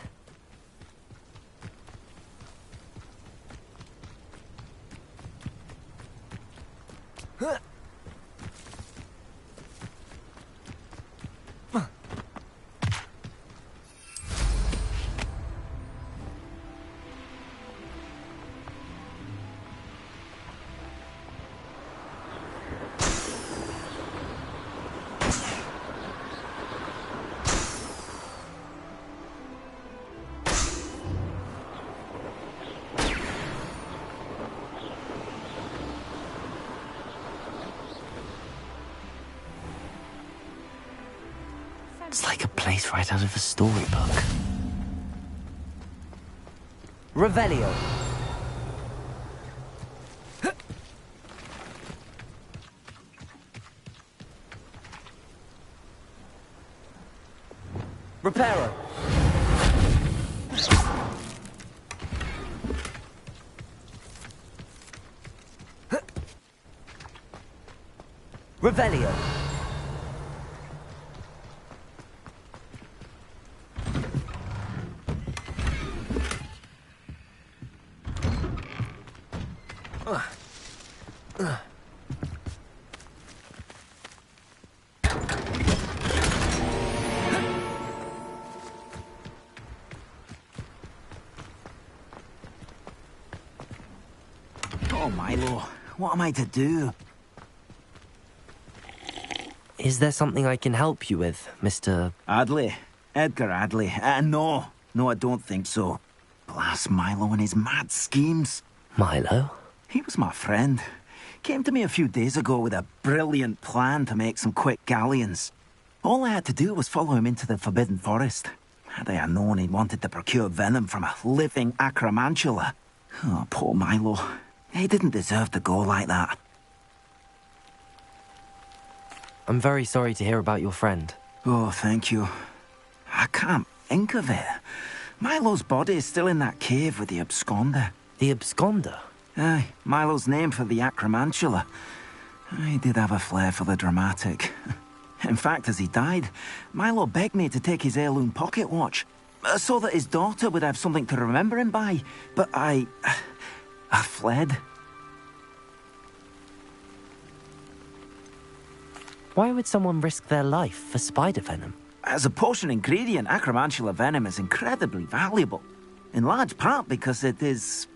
It's like a place right out of a storybook. Revelio. Reparo. Revelio. Oh, Milo, what am I to do? Is there something I can help you with, Mr. Adley? Edgar Adley? No, I don't think so. Blast Milo and his mad schemes. Milo? He was my friend. Came to me a few days ago with a brilliant plan to make some quick galleons. All I had to do was follow him into the Forbidden Forest. Had I known he wanted to procure venom from a living acromantula. Oh, poor Milo. He didn't deserve to go like that. I'm very sorry to hear about your friend. Oh, thank you. I can't think of it. Milo's body is still in that cave with the absconder. The absconder? Aye, Milo's name for the acromantula. He did have a flair for the dramatic. In fact, as he died, Milo begged me to take his heirloom pocket watch, so that his daughter would have something to remember him by. But I fled. Why would someone risk their life for spider venom? As a potion ingredient, acromantula venom is incredibly valuable. In large part because it is,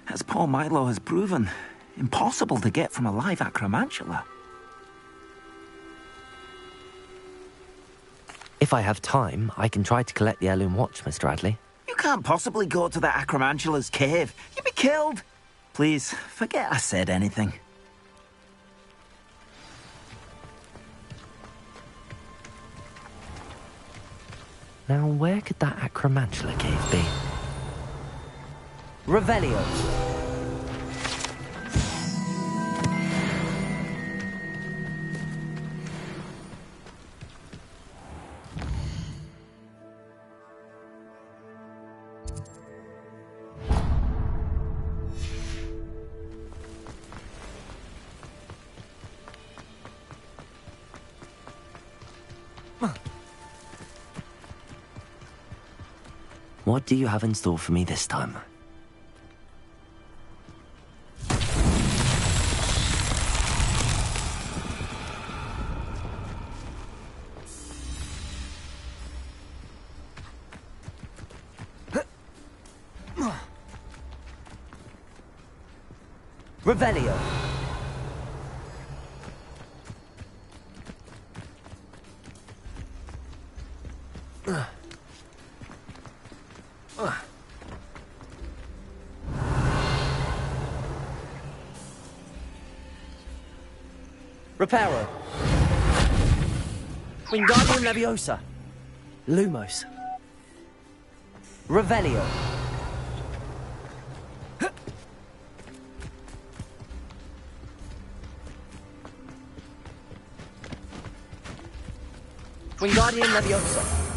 as poor Milo has proven, impossible to get from a live acromantula. If I have time, I can try to collect the heirloom watch, Mr. Adley. You can't possibly go to the acromantula's cave. You'd be killed. Please, forget I said anything. Now, where could that acromantula cave be? Revelio! What do you have in store for me this time? Revelio! Reparo. Wingardium Leviosa. Lumos. Revelio. Wingardium Leviosa.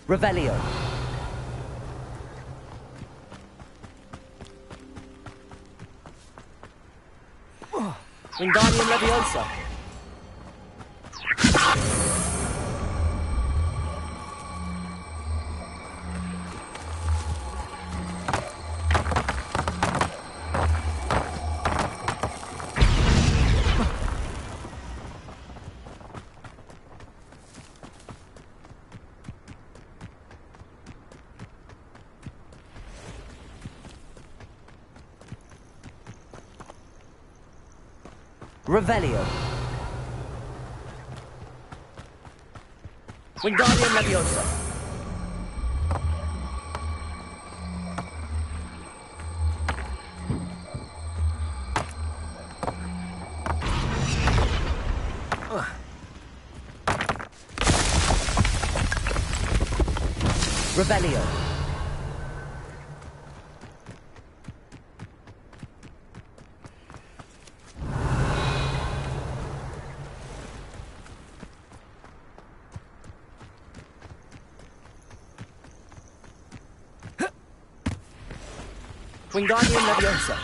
Revelio. Wingardium Leviosa. Revelio. Wingardium Leviosa. Revelio. Wingardium Leviosa.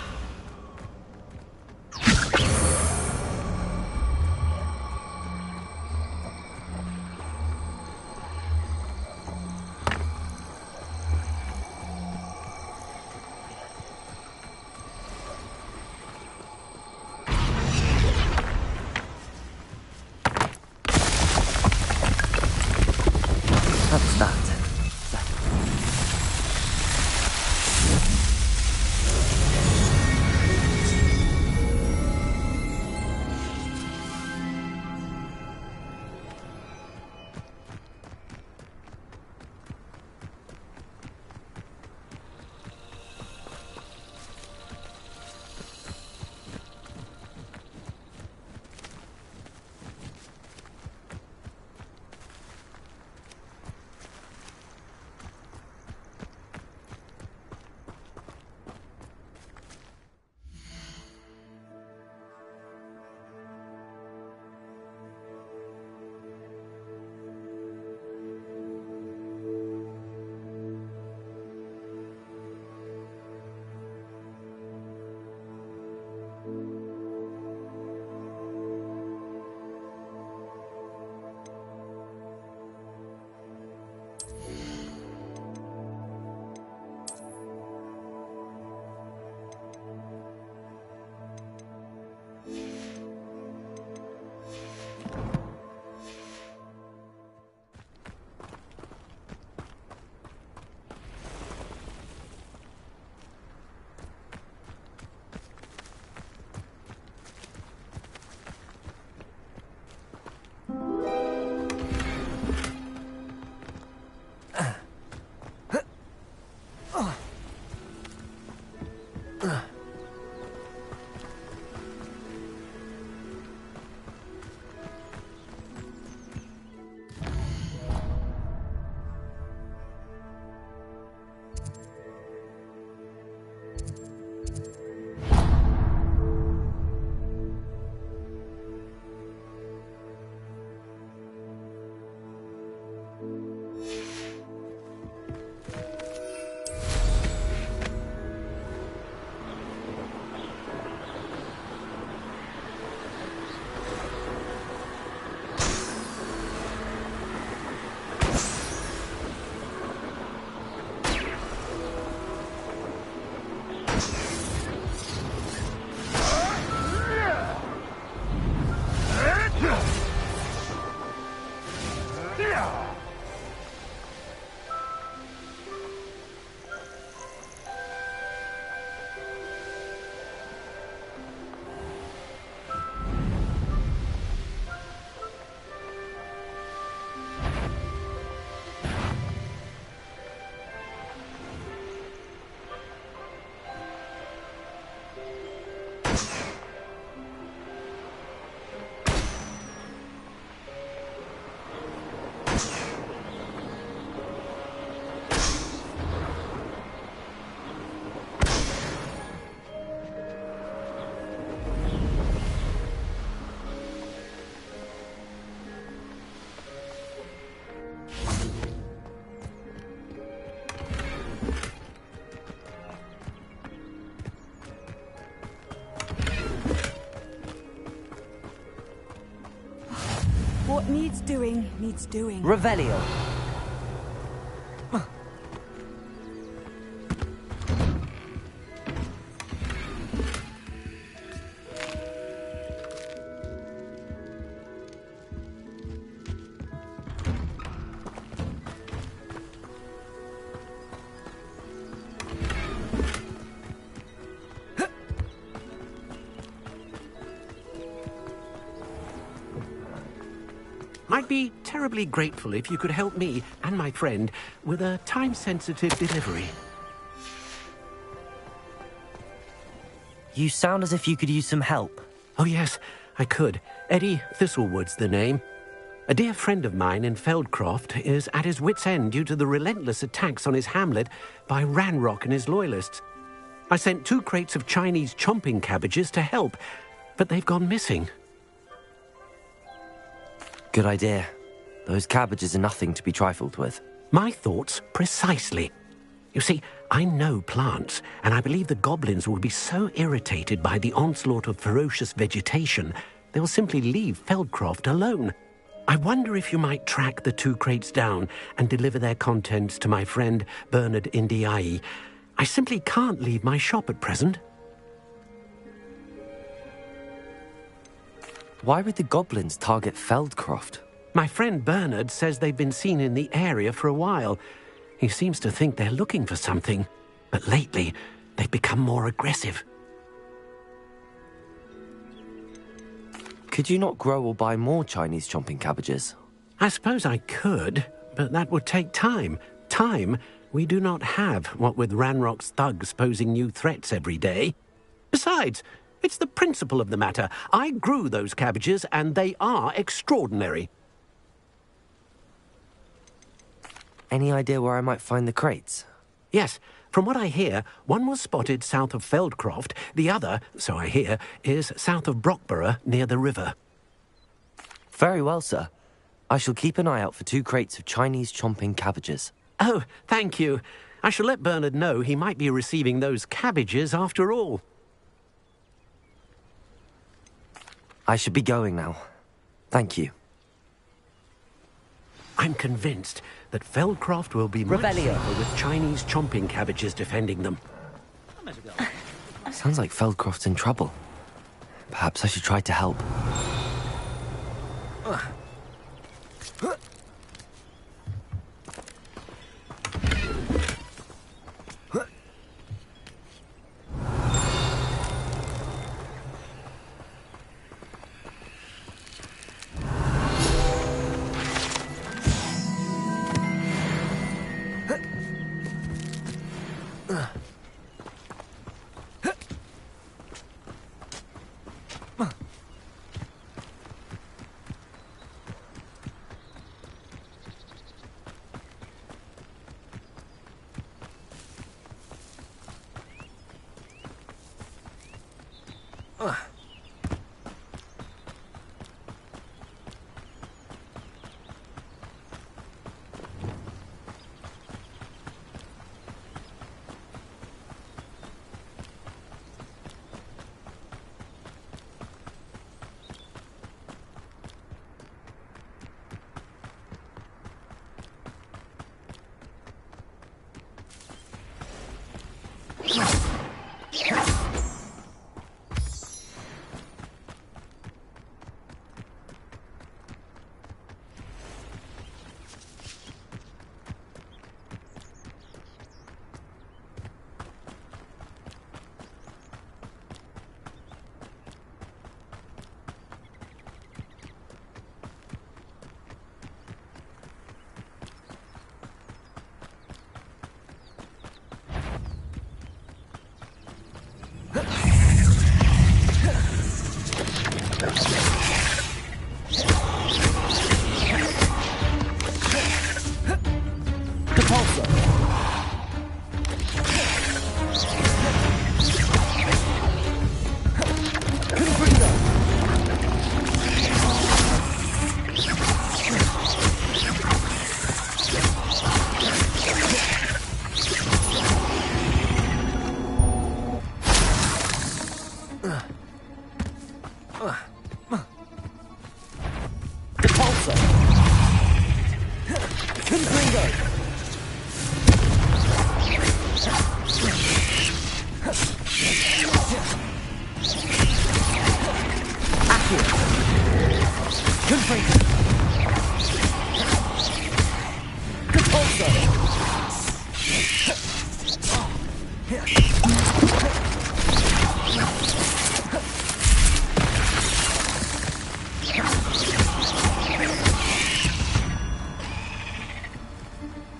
What needs doing, needs doing. Revelio. I'd be terribly grateful if you could help me and my friend with a time-sensitive delivery. You sound as if you could use some help. Oh, yes, I could. Eddie Thistlewood's the name. A dear friend of mine in Feldcroft is at his wit's end due to the relentless attacks on his hamlet by Ranrock and his loyalists. I sent 2 crates of Chinese chomping cabbages to help, but they've gone missing. Good idea. Those cabbages are nothing to be trifled with. My thoughts precisely. You see, I know plants, and I believe the goblins will be so irritated by the onslaught of ferocious vegetation, they will simply leave Feldcroft alone. I wonder if you might track the 2 crates down and deliver their contents to my friend Bernard Indiai. I simply can't leave my shop at present. Why would the goblins target Feldcroft? My friend Bernard says they've been seen in the area for a while. He seems to think they're looking for something, but lately they've become more aggressive. Could you not grow or buy more Chinese chomping cabbages? I suppose I could, but that would take time. Time we do not have, what with Ranrock's thugs posing new threats every day. Besides, it's the principle of the matter. I grew those cabbages, and they are extraordinary. Any idea where I might find the crates? Yes. From what I hear, one was spotted south of Feldcroft. The other, so I hear, is south of Brockborough, near the river. Very well, sir. I shall keep an eye out for 2 crates of Chinese chomping cabbages. Oh, thank you. I shall let Bernard know he might be receiving those cabbages after all. I should be going now. Thank you. I'm convinced that Feldcroft will be much safer with Chinese chomping cabbages defending them. Sounds like Feldcroft's in trouble. Perhaps I should try to help.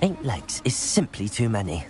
8 legs is simply too many.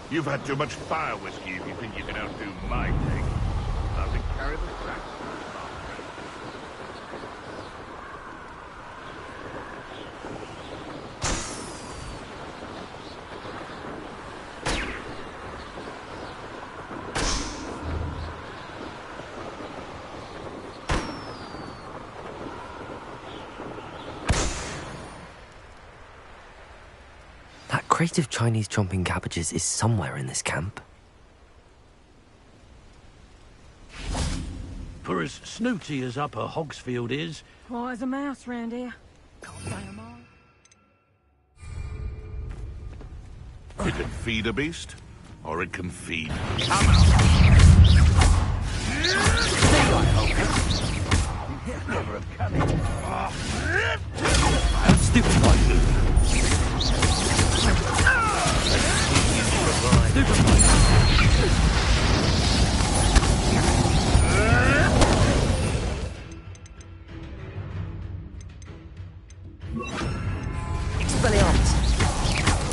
You've had too much fire whiskey if you think you can outdo my take. I'll be carry the sack. That crate of Chinese chomping cabbages is somewhere in this camp. For as snooty as Upper Hogsfield is... Quiet as a mouse round here. Can't say I'm all. It can feed a beast, or it can feed. Never have come in. How stupid are you? Expelliarmus!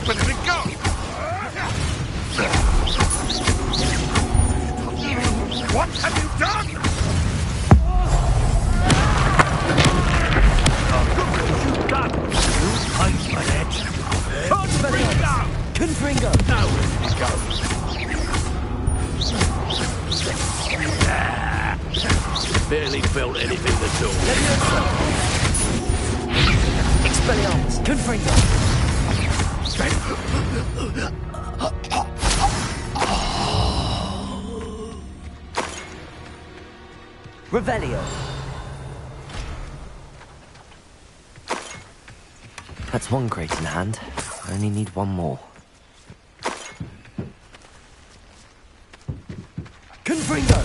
Where did it go? What have you done? You've done. You paid for that. Expelliarmus! Confringo! No, where did it go? Barely felt anything at all. Expelliarmus! Confringo! Revelio! That's one crate in hand. I only need one more. Confringo!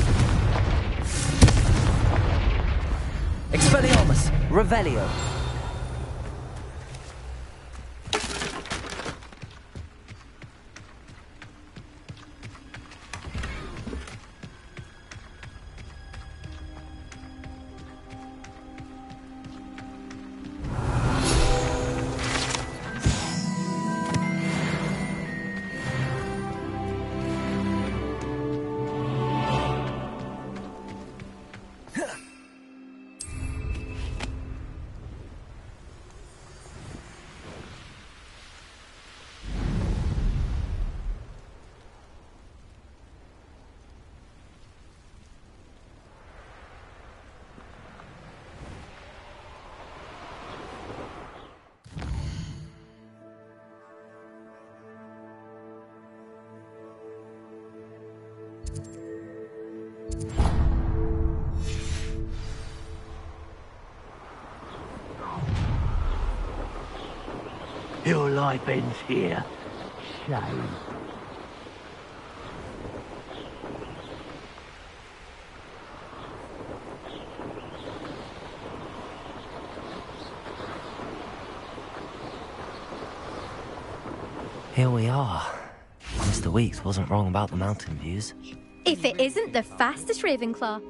Expelliarmus! Revelio! Your life ends here. Shame. Here we are. Mr. Weeks wasn't wrong about the mountain views. If it isn't the fastest Ravenclaw.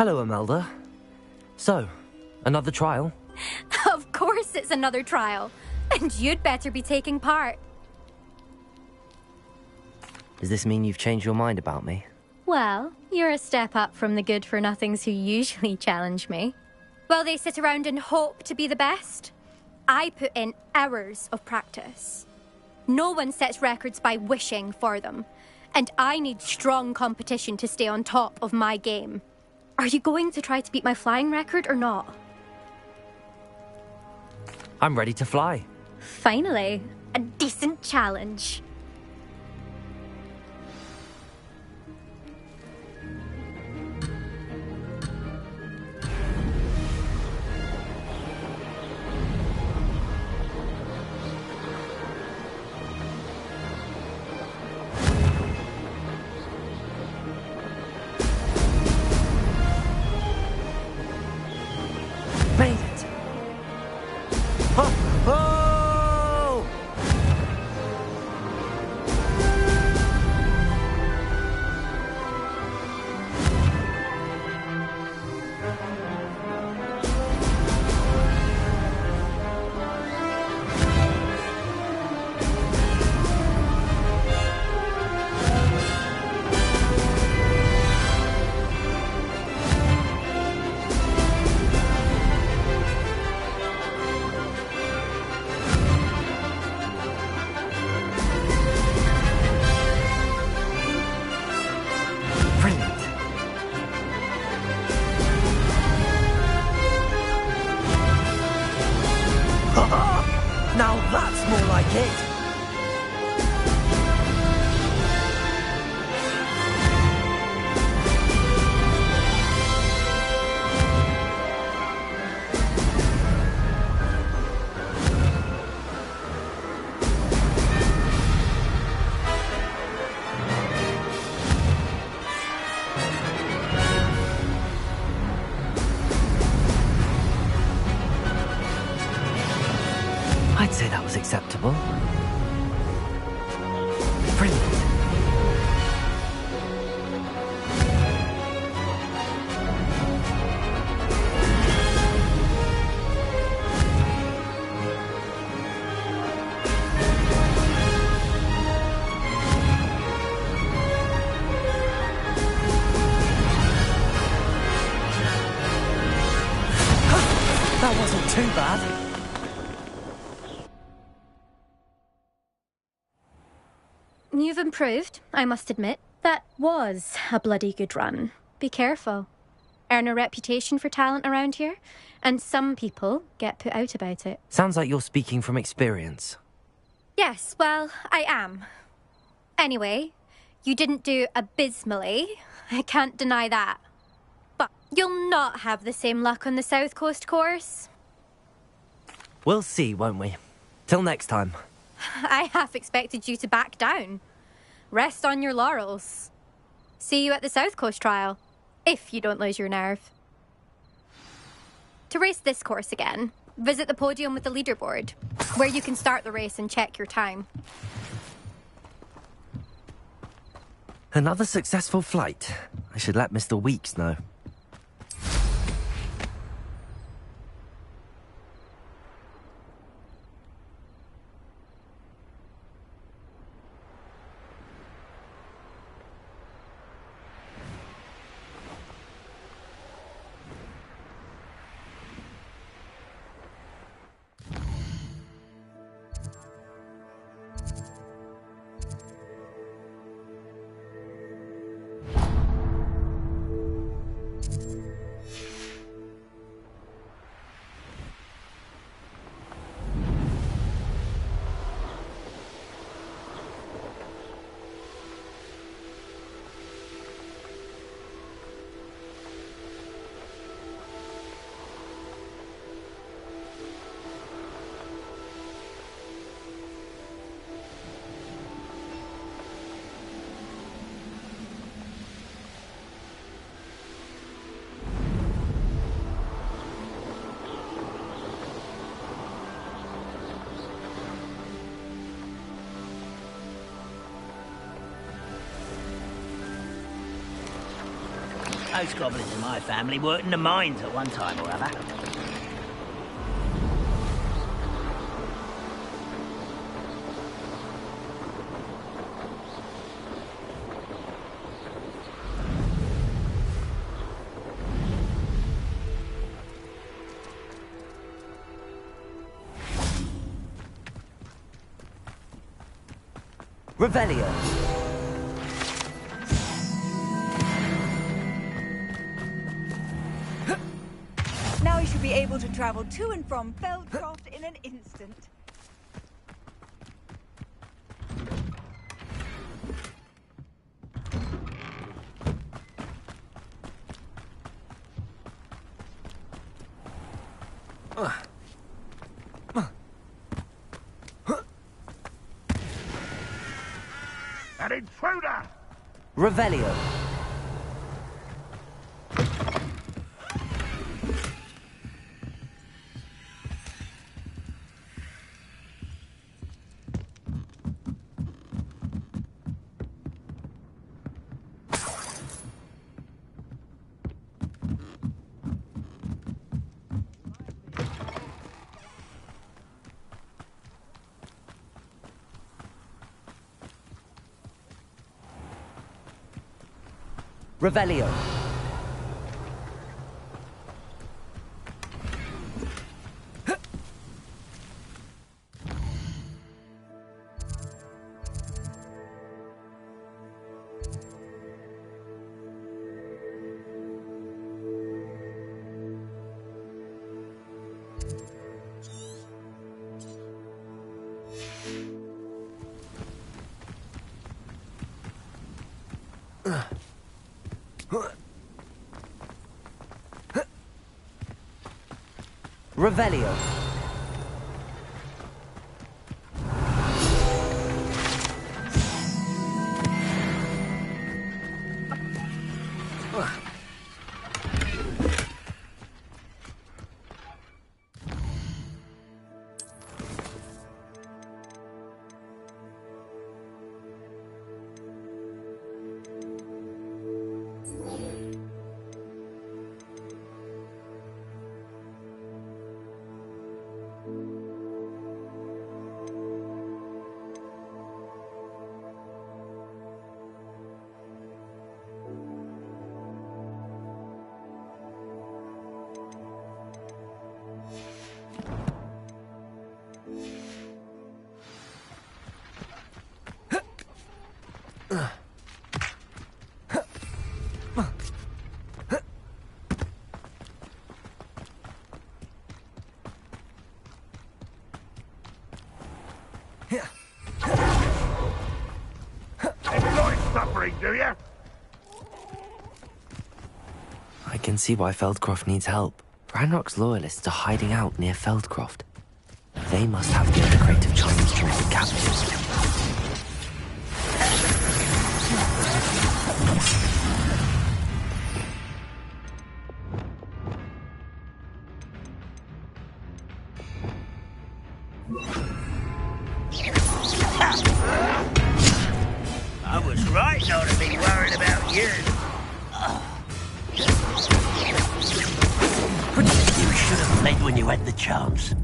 Hello, Imelda. So, another trial? Of course it's another trial. And you'd better be taking part. Does this mean you've changed your mind about me? Well, you're a step up from the good-for-nothings who usually challenge me. While they sit around and hope to be the best, I put in hours of practice. No one sets records by wishing for them, and I need strong competition to stay on top of my game. Are you going to try to beat my flying record or not? I'm ready to fly. Finally, a decent challenge. Made it! Oh! Oh! Brilliant. Now that's more like it. I'd say that was acceptable. Brilliant. That wasn't too bad. You've improved, I must admit. That was a bloody good run. Be careful. Earn a reputation for talent around here, and some people get put out about it. Sounds like you're speaking from experience. Yes, well, I am. Anyway, you didn't do abysmally. I can't deny that. But you'll not have the same luck on the South Coast course. We'll see, won't we? Till next time. I half expected you to back down. Rest on your laurels. See you at the South Coast trial, if you don't lose your nerve. To race this course again, visit the podium with the leaderboard, where you can start the race and check your time. Another successful flight. I should let Mr. Weeks know. Most goblins in my family worked in the mines at one time or other. Revelio. Now we should be able to travel to and from Feldcroft in an instant. An intruder! Revelio. Revelio. Revelio. Enjoy suffering, do you? I can see why Feldcroft needs help. Ranrock's loyalists are hiding out near Feldcroft. They must have the other crate of Chinese treated captives. I was right not to be worried about you. You should have fled when you had the chance.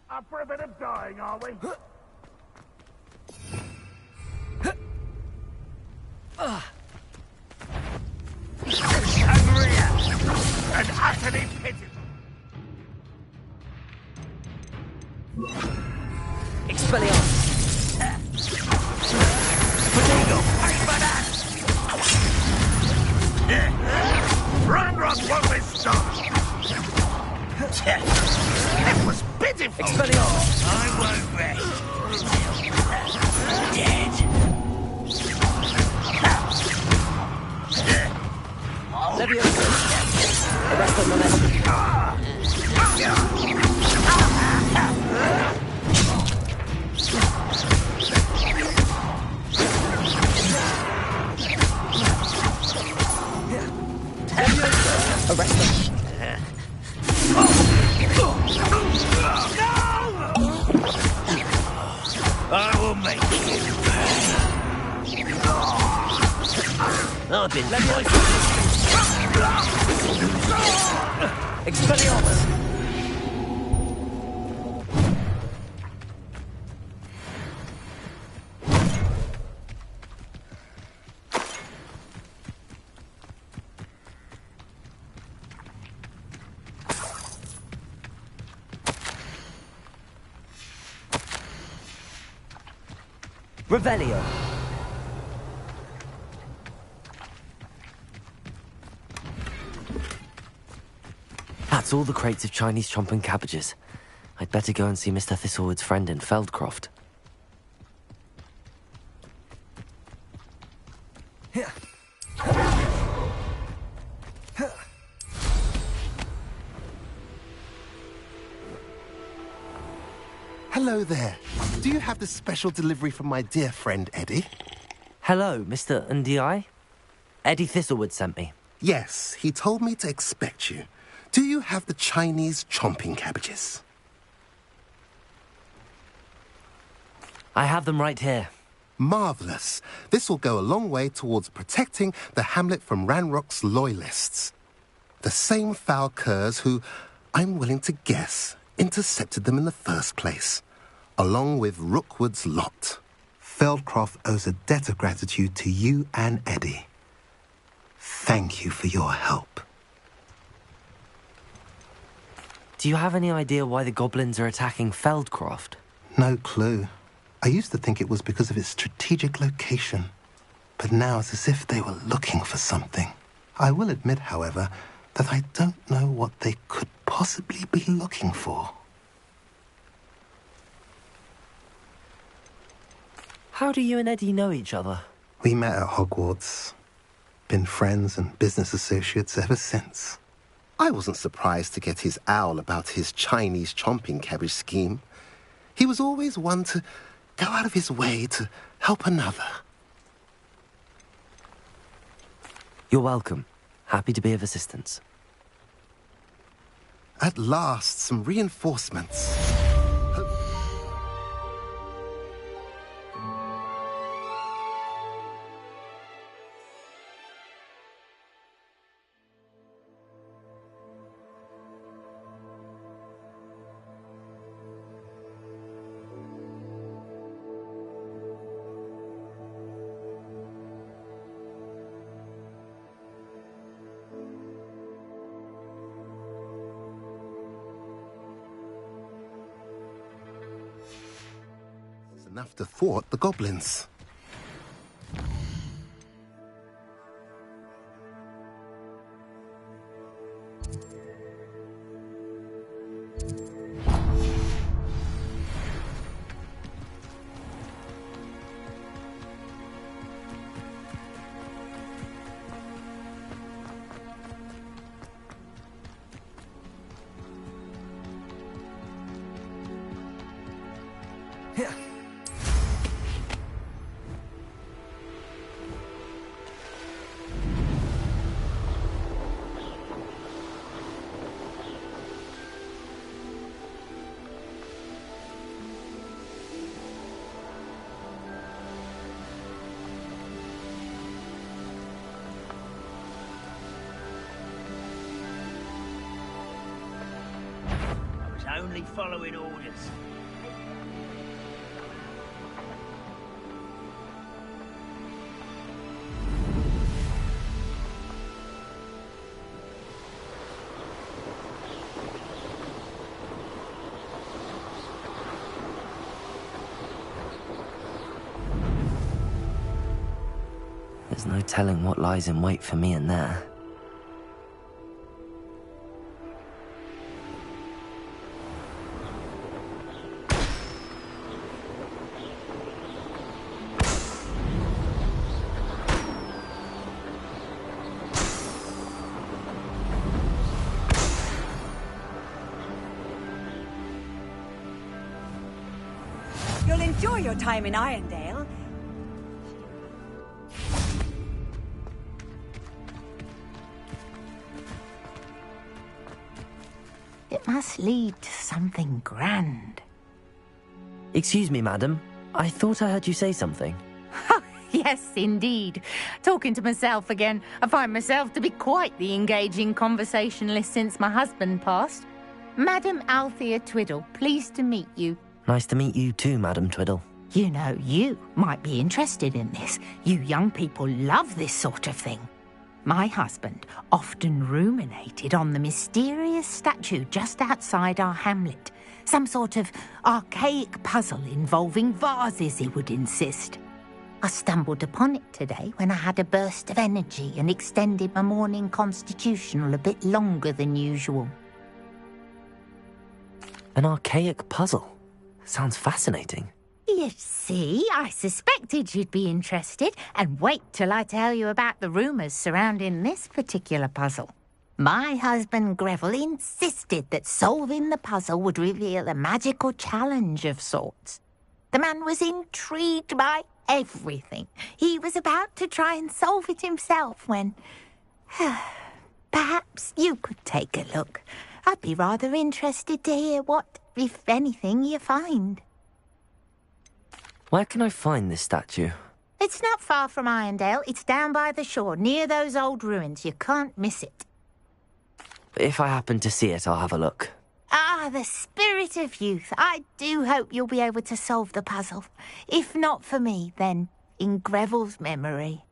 Up for a bit of dying, are we? Hungrier and utterly pitiful. Expelliarmus. Potato, pay for that! Ranrock won't be stopped! It was pitiful! Expelliarmus. I won't rest until dead. Leviosa. Arrest the momentum. Arrest them. I've been... Expelliarmus! Revelio. That's all the crates of Chinese chomping cabbages. I'd better go and see Mr. Thistlewood's friend in Feldcroft. Hello there. Do you have the special delivery from my dear friend Eddie? Hello, Mr. Ndi. Eddie Thistlewood sent me. Yes, he told me to expect you. Do you have the Chinese chomping cabbages? I have them right here. Marvellous. This will go a long way towards protecting the hamlet from Ranrock's loyalists. The same foul curs who, I'm willing to guess, intercepted them in the first place, along with Rookwood's lot. Feldcroft owes a debt of gratitude to you and Eddie. Thank you for your help. Do you have any idea why the goblins are attacking Feldcroft? No clue. I used to think it was because of its strategic location, but now it's as if they were looking for something. I will admit, however, that I don't know what they could possibly be looking for. How do you and Eddie know each other? We met at Hogwarts. Been friends and business associates ever since. I wasn't surprised to get his owl about his Chinese chomping cabbage scheme. He was always one to go out of his way to help another. You're welcome. Happy to be of assistance. At last, some reinforcements. Enough to thwart the goblins. Only following orders. There's no telling what lies in wait for me in there. You'll enjoy your time in Irondale. It must lead to something grand. Excuse me, madam. I thought I heard you say something. Yes, indeed. Talking to myself again. I find myself to be quite the engaging conversationalist since my husband passed. Madam Althea Twiddle, pleased to meet you. Nice to meet you too, Madam Twiddle. You know, you might be interested in this. You young people love this sort of thing. My husband often ruminated on the mysterious statue just outside our hamlet. Some sort of archaic puzzle involving vases, he would insist. I stumbled upon it today when I had a burst of energy and extended my morning constitutional a bit longer than usual. An archaic puzzle. Sounds fascinating. You see, I suspected you'd be interested, and wait till I tell you about the rumours surrounding this particular puzzle. My husband Greville insisted that solving the puzzle would reveal a magical challenge of sorts. The man was intrigued by everything. He was about to try and solve it himself when... Perhaps you could take a look. I'd be rather interested to hear what, if anything, you find. Where can I find this statue? It's not far from Irondale. It's down by the shore, near those old ruins. You can't miss it. If I happen to see it, I'll have a look. Ah, the spirit of youth. I do hope you'll be able to solve the puzzle. If not for me, then in Greville's memory.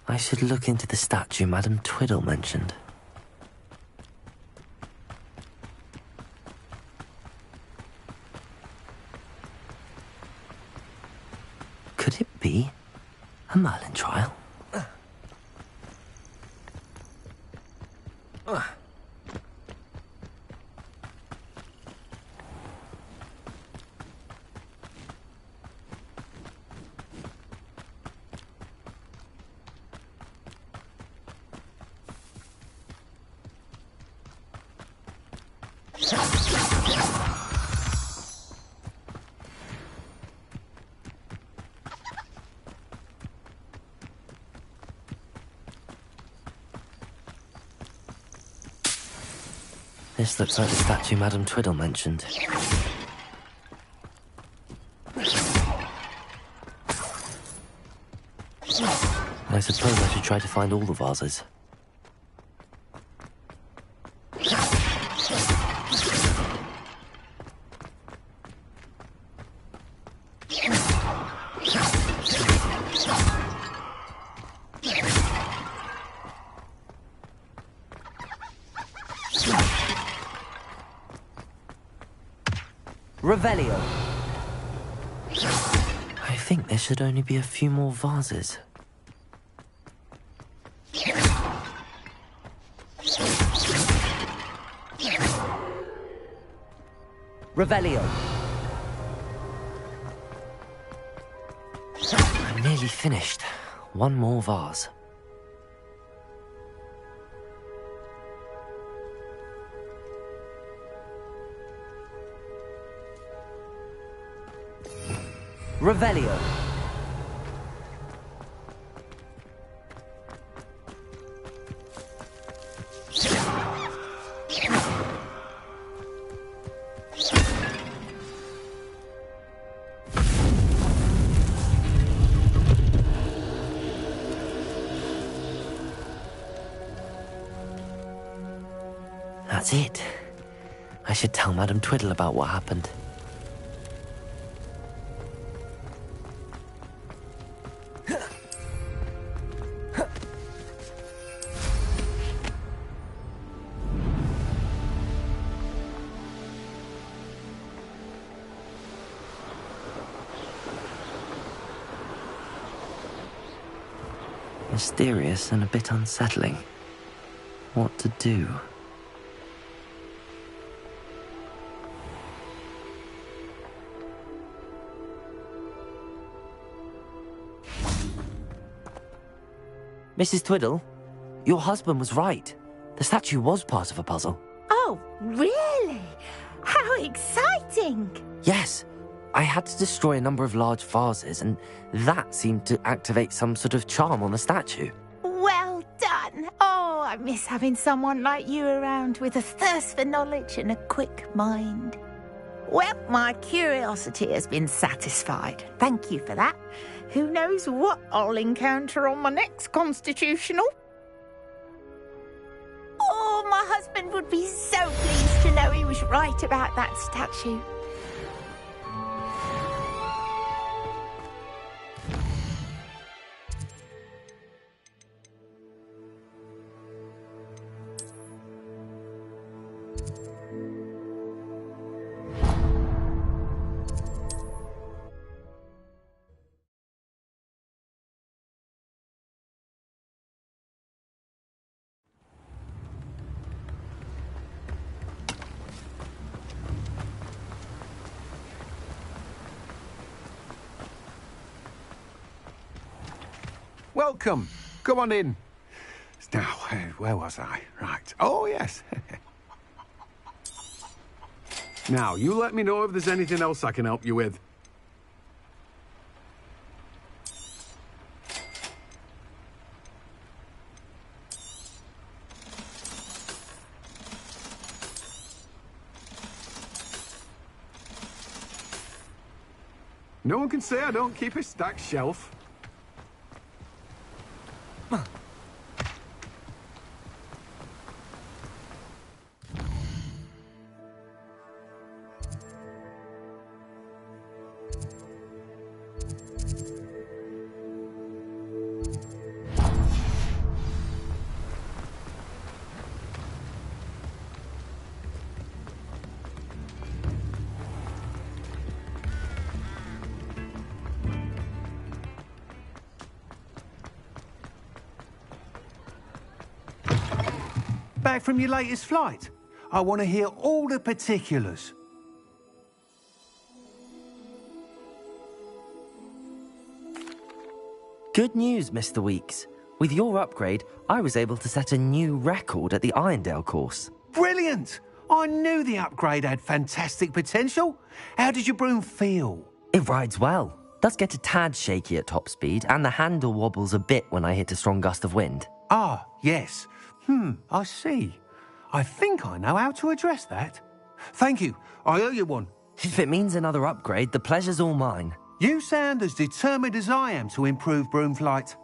I should look into the statue Madam Twiddle mentioned. Could it be a Merlin trial? This looks like the statue Madam Twiddle mentioned. I suppose I should try to find all the vases. Revelio. I think there should only be a few more vases. Revelio. I'm nearly finished. One more vase. Revelio. That's it. I should tell Madam Twiddle about what happened. Mysterious and a bit unsettling. What to do? Mrs. Twiddle, your husband was right. The statue was part of a puzzle. Oh, really? How exciting! Yes, I had to destroy a number of large vases, and that seemed to activate some sort of charm on the statue. Well done. again. Oh, I miss having someone like you around with a thirst for knowledge and a quick mind. Well, my curiosity has been satisfied. Thank you for that. Who knows what I'll encounter on my next constitutional? Oh, my husband would be so pleased to know he was right about that statue. Welcome. Come on in. Now, where was I? Right. Oh, yes. Now, you let me know if there's anything else I can help you with. No one can say I don't keep a stacked shelf. Back from your latest flight? I want to hear all the particulars. Good news, Mr. Weeks. With your upgrade, I was able to set a new record at the Irondale course. Brilliant! I knew the upgrade had fantastic potential. How did your broom feel? It rides well. Does get a tad shaky at top speed, and the handle wobbles a bit when I hit a strong gust of wind. Ah, yes. I see. I think I know how to address that. Thank you. I owe you one. If it means another upgrade, the pleasure's all mine. You sound as determined as I am to improve broom flight.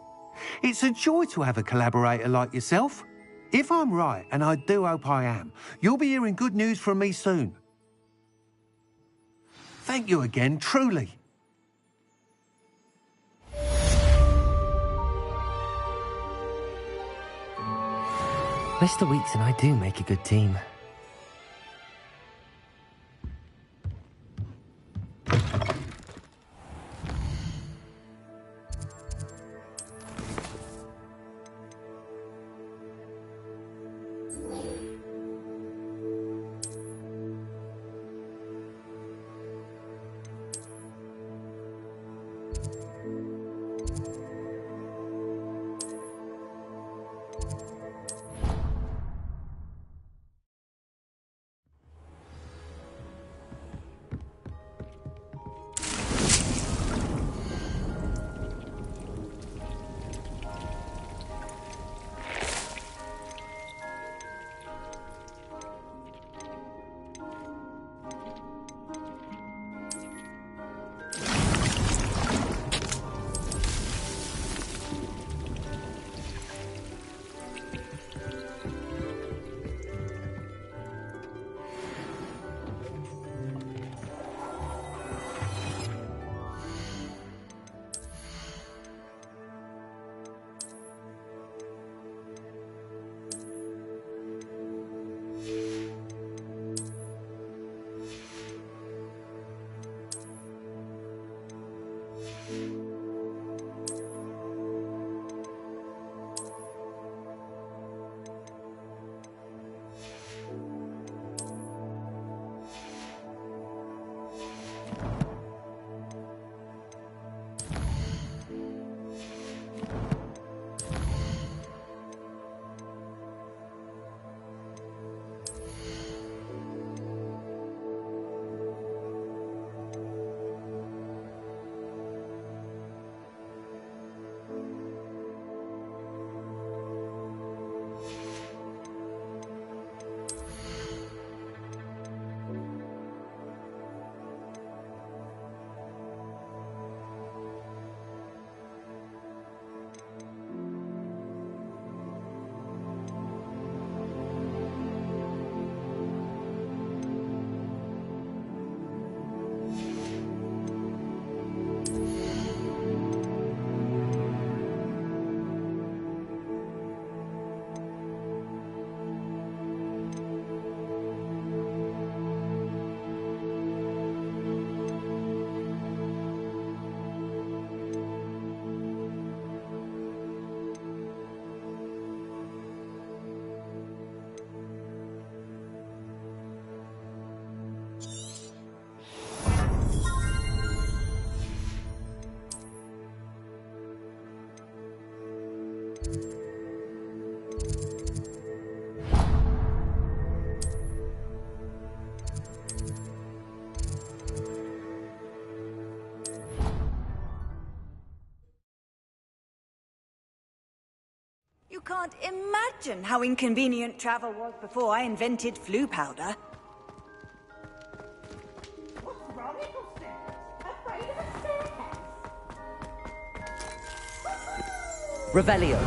It's a joy to have a collaborator like yourself. If I'm right, and I do hope I am, you'll be hearing good news from me soon. Thank you again, truly. Mr. Weeks and I do make a good team. You can't imagine how inconvenient travel was before I invented flu powder. Revelio.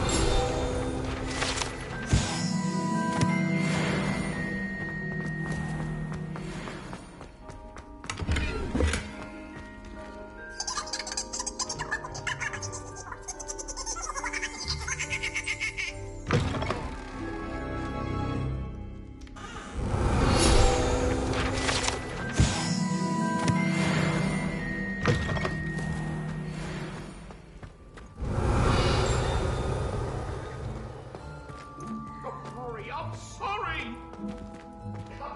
I'm sorry.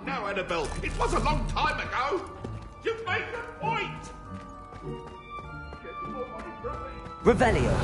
Now, Annabelle, it was a long time ago. You made the point. Revelio.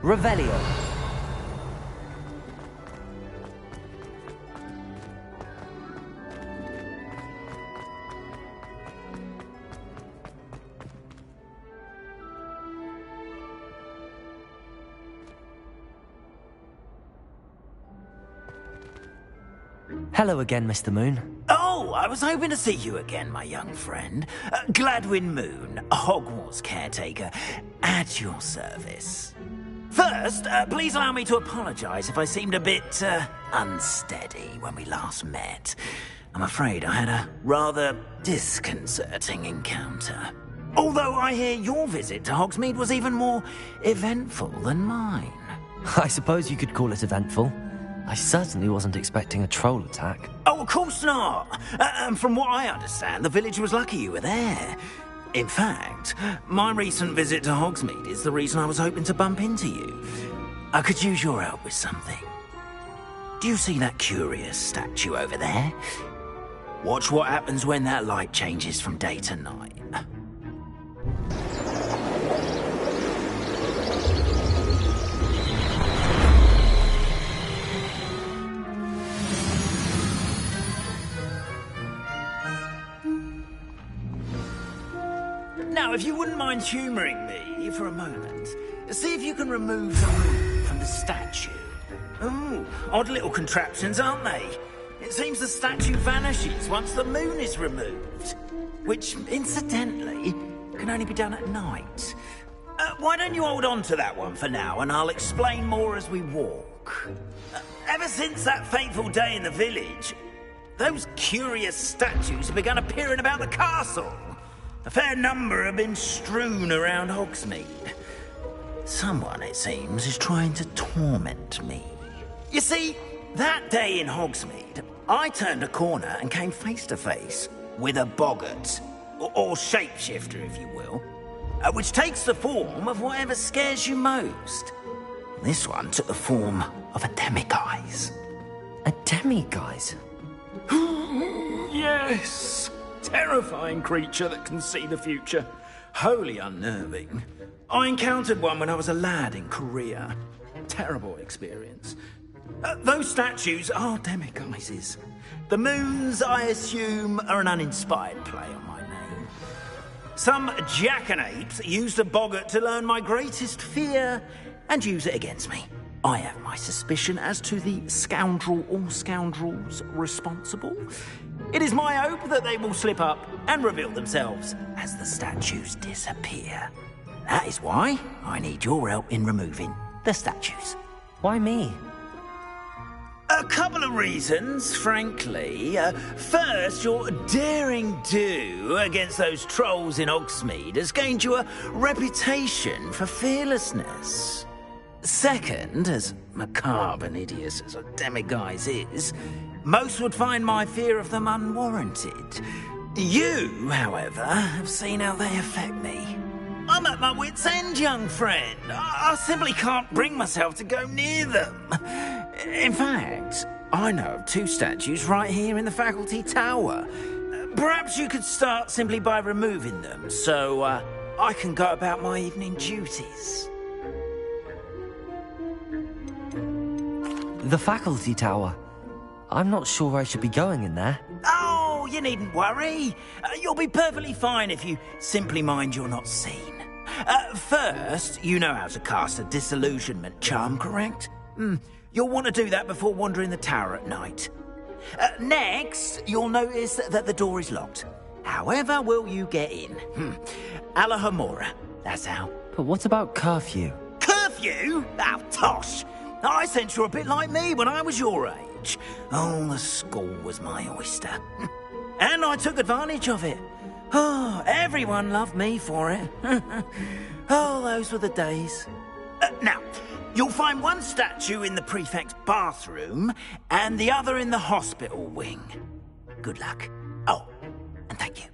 Revelio. Hello again, Mr. Moon. Oh, I was hoping to see you again, my young friend. Gladwin Moon, Hogwarts caretaker, at your service. First, please allow me to apologise if I seemed a bit, unsteady when we last met. I'm afraid I had a rather disconcerting encounter. Although I hear your visit to Hogsmeade was even more eventful than mine. I suppose you could call it eventful. I certainly wasn't expecting a troll attack. Oh, of course not. From what I understand, the village was lucky you were there. In fact, my recent visit to Hogsmeade is the reason I was hoping to bump into you. I could use your help with something. Do you see that curious statue over there? Watch what happens when that light changes from day to night. Now, if you wouldn't mind humouring me for a moment, see if you can remove the moon from the statue. Ooh, odd little contraptions, aren't they? It seems the statue vanishes once the moon is removed. Which, incidentally, can only be done at night. Why don't you hold on to that one for now, and I'll explain more as we walk. Ever since that fateful day in the village, those curious statues have begun appearing about the castle. A fair number have been strewn around Hogsmeade. Someone, it seems, is trying to torment me. You see, that day in Hogsmeade, I turned a corner and came face to face with a boggart, or shapeshifter, if you will, which takes the form of whatever scares you most. This one took the form of a demiguise. A demiguise? Yes! Terrifying creature that can see the future. Wholly unnerving. I encountered one when I was a lad in Korea. Terrible experience. Those statues are demiguises. The moons, I assume, are an uninspired play on my name. Some jackanapes used a boggart to learn my greatest fear and use it against me. I have my suspicion as to the scoundrel or scoundrels responsible. It is my hope that they will slip up and reveal themselves as the statues disappear. That is why I need your help in removing the statues. Why me? A couple of reasons, frankly. First, your daring do against those trolls in Hogsmeade has gained you a reputation for fearlessness. Second, as macabre and hideous as a demiguise is, most would find my fear of them unwarranted. You, however, have seen how they affect me. I'm at my wit's end, young friend. I simply can't bring myself to go near them. In fact, I know of 2 statues right here in the faculty tower. Perhaps you could start simply by removing them, so I can go about my evening duties. The faculty tower. I'm not sure I should be going in there. Oh, you needn't worry. You'll be perfectly fine if you simply mind you're not seen. First, you know how to cast a disillusionment charm, correct? You'll want to do that before wandering the tower at night. Next, you'll notice that the door is locked. However will you get in? Alahomora, that's how. But what about curfew? Curfew? Oh, tosh! I sense you're a bit like me when I was your age. Oh, the school was my oyster. And I took advantage of it. Oh, everyone loved me for it. Oh, those were the days. Now, you'll find one statue in the prefect's bathroom and the other in the hospital wing. Good luck. Oh, and thank you.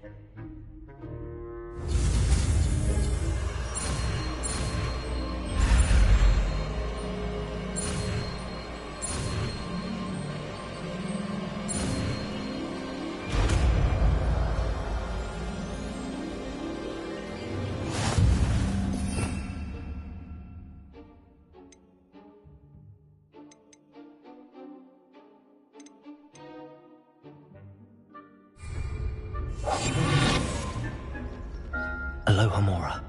Alohomora.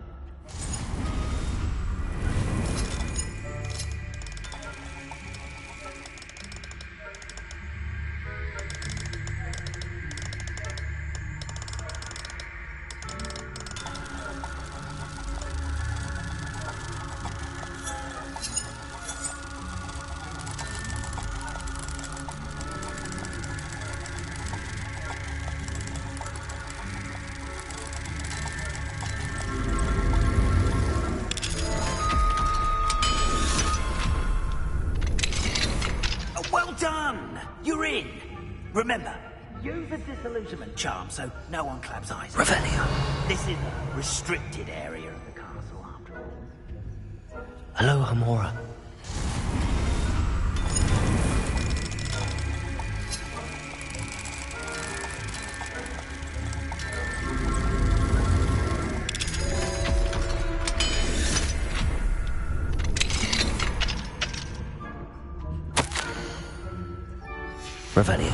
You're in. Remember, use a disillusionment charm so no one claps eyes. Revelio. This is a restricted area of the castle, after all. Alohomora. Revelio.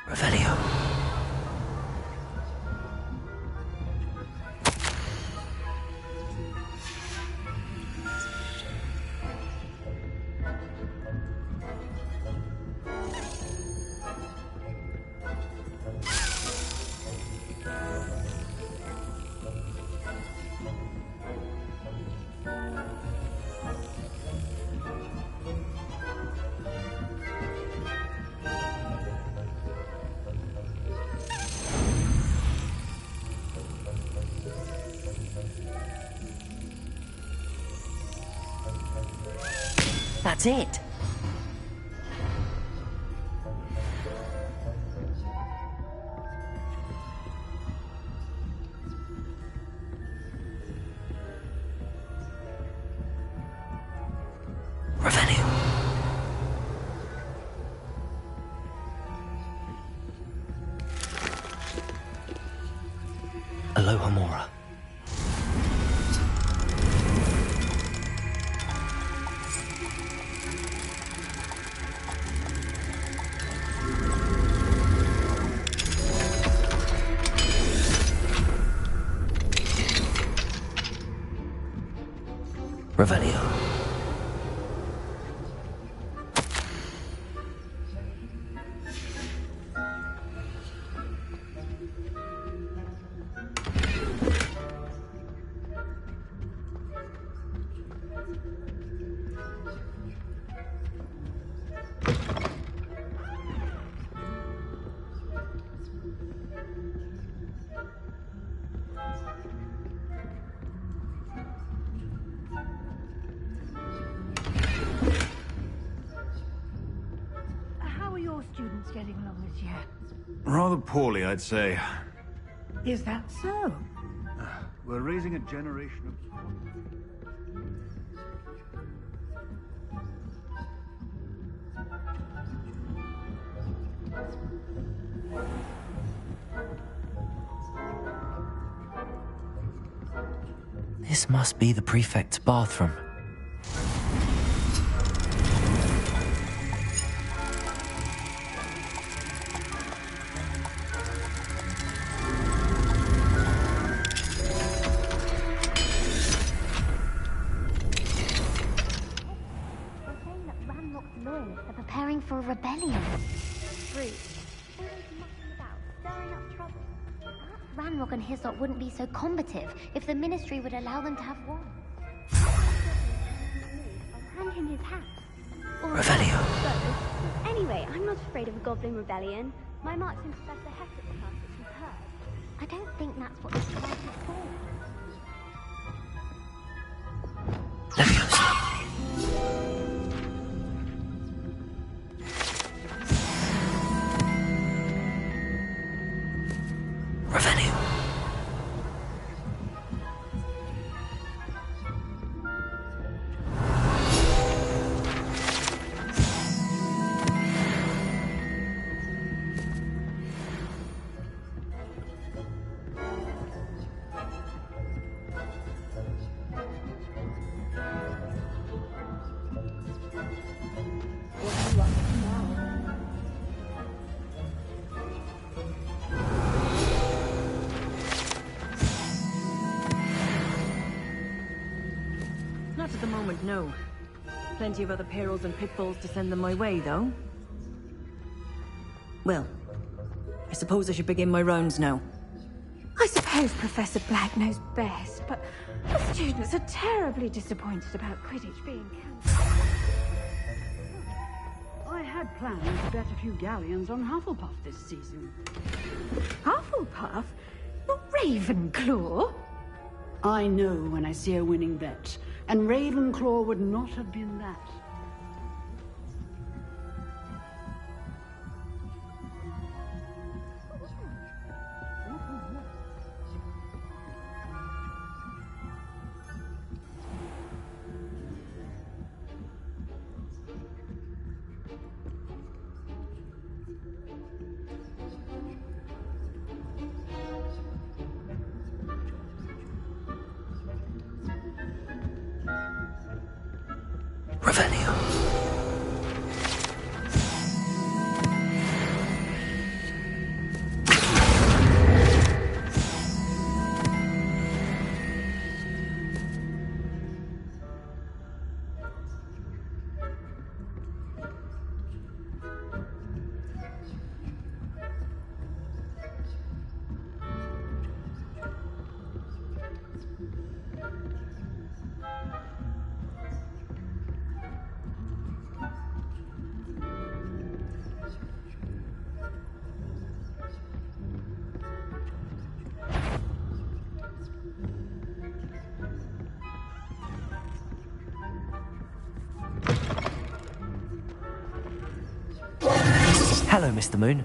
Revelio. That's it. Revelio. Aloha Mora. Revelio. How are your students getting along this year? Rather poorly, I'd say. Is that so? We're raising a generation of... This must be the prefect's bathroom. Loyalists are preparing for a rebellion. Rude. Always mucking about, stirring up trouble. Perhaps Ranrock and his lot wouldn't be so combative if the Ministry would allow them to have war. I'll hand him his hat. Revelio. Anyway, I'm not afraid of a goblin rebellion. My marching Professor Hector class is superb. I don't think that's what this class is for. Revelio. Not at the moment, no. Plenty of other perils and pitfalls to send them my way, though. Well, I suppose I should begin my rounds now. I suppose Professor Black knows best, but the students are terribly disappointed about Quidditch being cancelled. I had planned to bet a few galleons on Hufflepuff this season. Hufflepuff? Not Ravenclaw? I know when I see a winning bet, and Ravenclaw would not have been that. Revelio. Hello, Mr. Moon.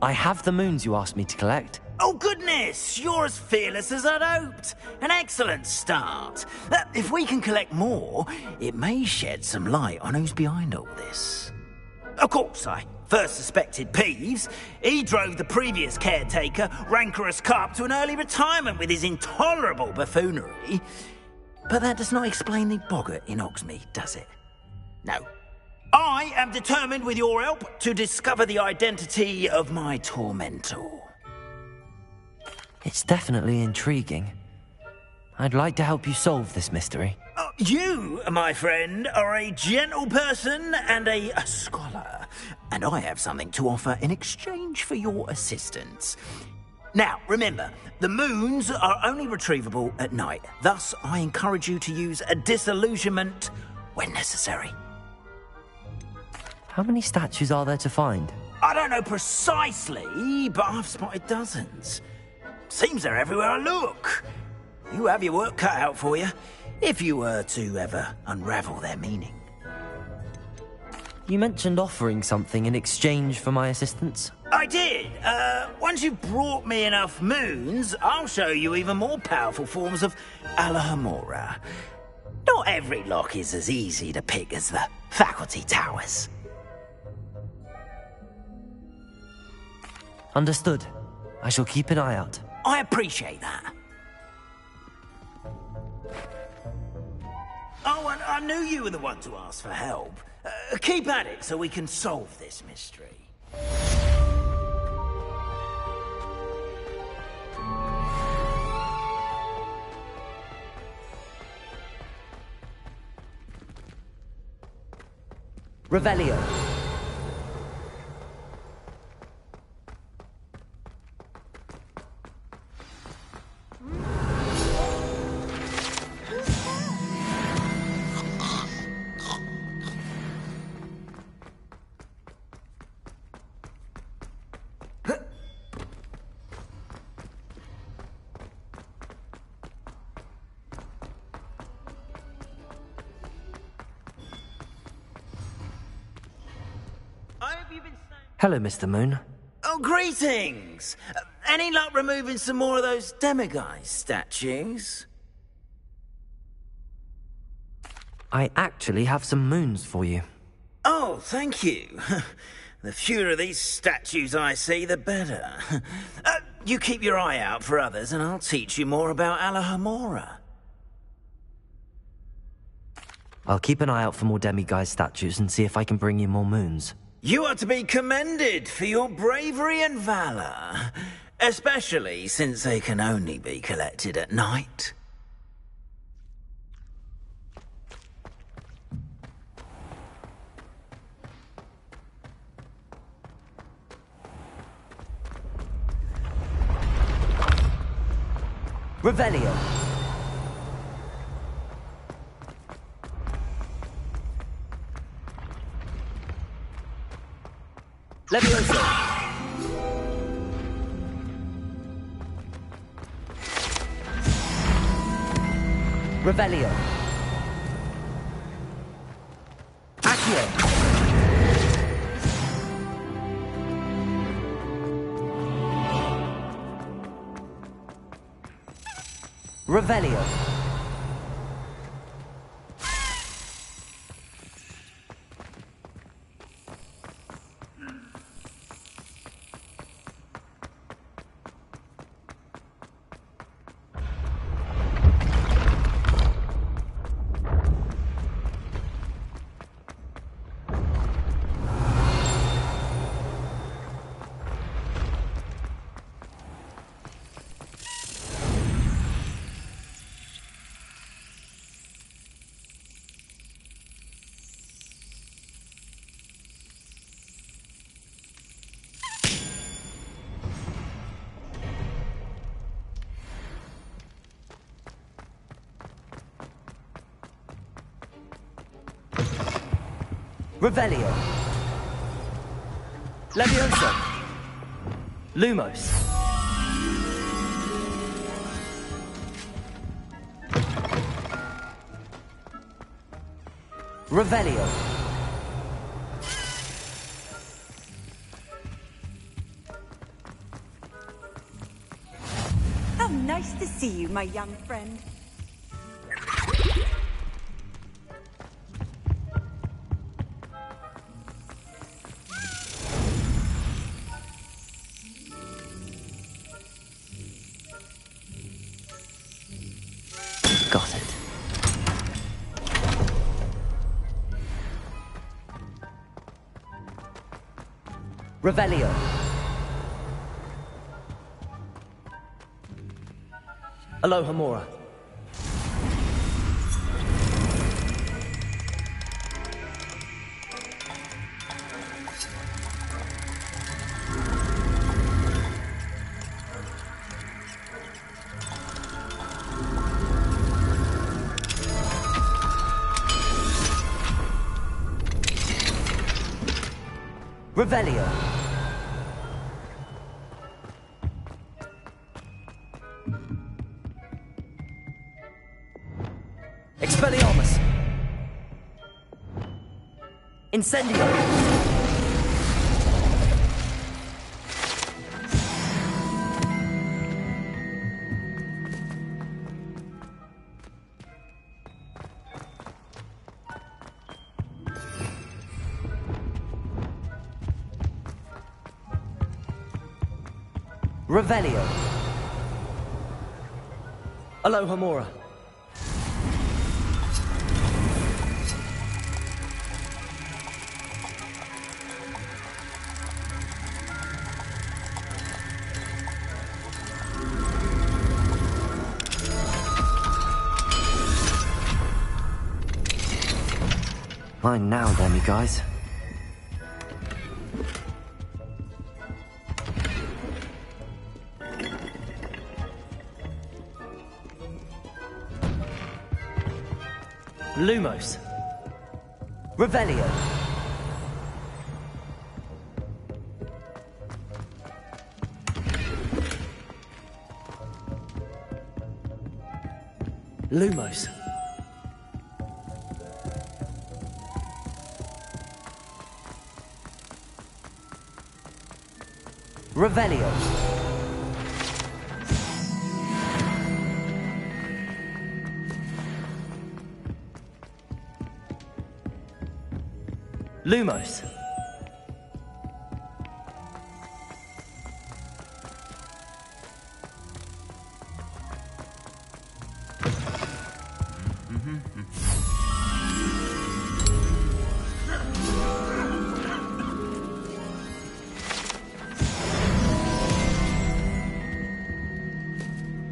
I have the moons you asked me to collect. Oh, goodness! You're as fearless as I'd hoped. An excellent start. If we can collect more, it may shed some light on who's behind all this. Of course, I first suspected Peeves, he drove the previous caretaker, Rancorous Carp, to an early retirement with his intolerable buffoonery. But that does not explain the boggart in Hogsmeade, does it? No. I am determined, with your help, to discover the identity of my tormentor. It's definitely intriguing. I'd like to help you solve this mystery. You, my friend, are a gentle person and a scholar, and I have something to offer in exchange for your assistance. Now, remember, the moons are only retrievable at night. Thus, I encourage you to use a disillusionment when necessary. How many statues are there to find? I don't know precisely, but I've spotted dozens. Seems they're everywhere I look. You have your work cut out for you, if you were to ever unravel their meaning. You mentioned offering something in exchange for my assistance? I did. Once you've brought me enough moons, I'll show you even more powerful forms of Alohomora. Not every lock is as easy to pick as the faculty towers. Understood. I shall keep an eye out. I appreciate that. Oh, and I knew you were the one to ask for help. Keep at it so we can solve this mystery. Revelio. Hello, Mr. Moon. Oh, greetings! Any luck removing some more of those demiguise statues? I actually have some moons for you. Oh, thank you. The fewer of these statues I see, the better. You keep your eye out for others, and I'll teach you more about Alohomora. I'll keep an eye out for more demiguise statues and see if I can bring you more moons. You are to be commended for your bravery and valor, especially since they can only be collected at night. Revelio. Levioso. Revelio. Accio. Revelio. Revelio. Levioso. Lumos. Revelio. How nice to see you, my young friend. Revelio. Alohomora. Revelio. Expelliarmus. Incendio. Revelio. Alohomora. Mine now, then, you guys. Lumos. Revelio. Lumos. Revelio. Lumos.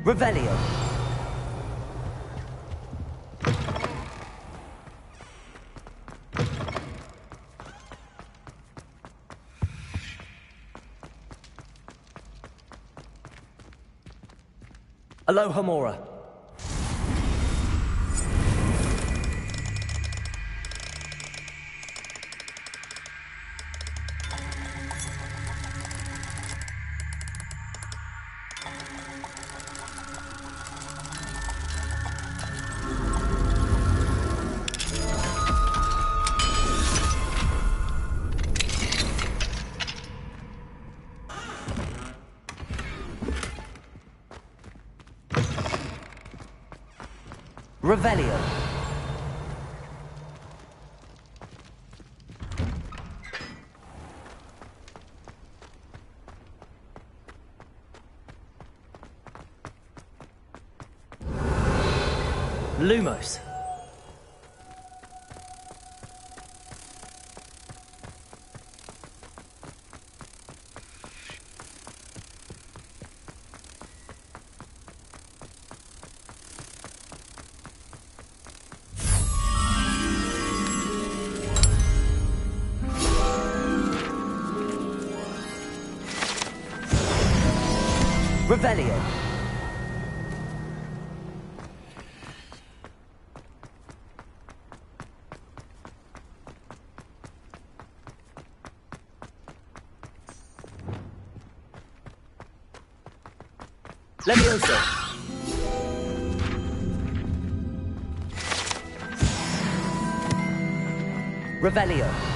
Revelio. Alohomora. Revelio. Lumos. Revelio. Levioso. Revelio.